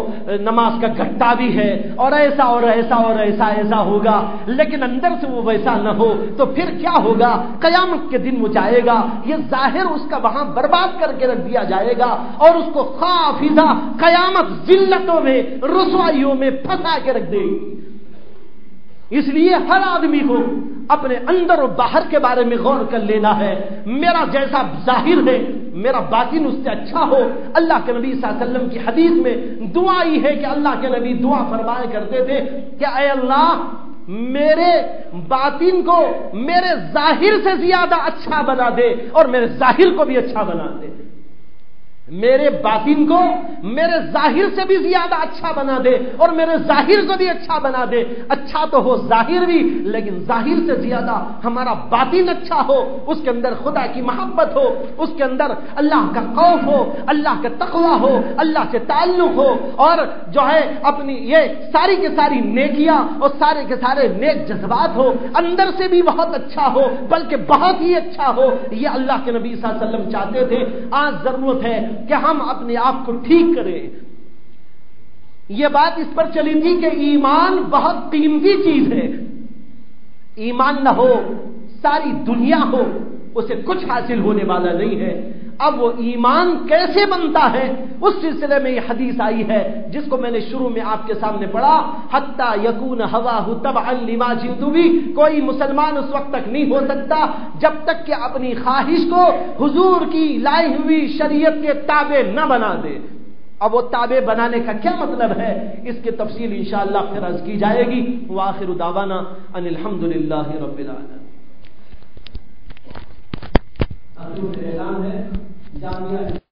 نماز کا گھٹا بھی ہے اور ایسا اور ایسا اور ایسا ایسا ہوگا، لیکن اندر سے وہ ویسا نہ ہو تو پھر کیا ہوگا؟ قیامت کے دن وہ جائے گا، یہ ظاہر اس کا وہاں برباد کر کے رکھ دیا جائے گا اور اس کو خافضہ قیامت ذلتوں میں، رسوائیوں میں پھنسا کے رکھ دے گی۔ اس لیے ہر آدمی کو اپنے اندر و باہر کے بارے میں غور کر لینا ہے۔ میرا جیسا ظاہر ہے میرا باطن اس سے اچھا ہو۔ اللہ کے نبی صلی اللہ علیہ وسلم کی حدیث میں دعا ہی ہے کہ اللہ کے نبی دعا فرمایا کرتے تھے کہ اے اللہ میرے باطن کو میرے ظاہر سے زیادہ اچھا بنا دے اور میرے ظاہر کو بھی اچھا بنا دے، میرے باطن کو میرے ظاہر سے بھی زیادہ اچھا بنا دے اور میرے ظاہر کو بھی اچھا بنا دے۔ اچھا تو ہو ظاہر بھی، لیکن ظاہر سے زیادہ ہمارا باطن اچھا ہو، اس کے اندر خدا کی محبت ہو، اس کے اندر اللہ کا خوف ہو، اللہ کا تقوی ہو، اللہ سے تعلق ہو اور جو ہے اپنی یہ ساری کے ساری نیکیاں اور سارے کے سارے نیک جذبات ہو، اندر سے بھی بہت اچھا ہو بلکہ بہت ہی اچھا ہو۔ یہ اللہ کے نبی صلی اللہ علیہ وسلم چاہتے تھے۔ آج ضرورت ہے کہ ہم اپنے آپ کو ٹھیک کریں۔ یہ بات اس پر چلی تھی کہ ایمان بہت قیمتی چیز ہے، ایمان نہ ہو ساری دنیا ہو اسے کچھ حاصل ہونے والا نہیں ہے۔ اب وہ ایمان کیسے بنتا ہے اس سلسلے میں یہ حدیث آئی ہے جس کو میں نے شروع میں آپ کے سامنے پڑھا، حتی یکون ہواہ تبعا لما جئت بہ، کوئی مسلمان اس وقت تک نہیں ہو سکتا جب تک کہ اپنی خواہش کو حضور کی لائی ہوئی شریعت کے تابع نہ بنا دے۔ اب وہ تابع بنانے کا کیا مطلب ہے اس کی تفصیل انشاءاللہ پھر عرض کی جائے گی۔ وآخر دعوانا ان الحمدللہ رب العالمین۔ اعلان ہے جامعہ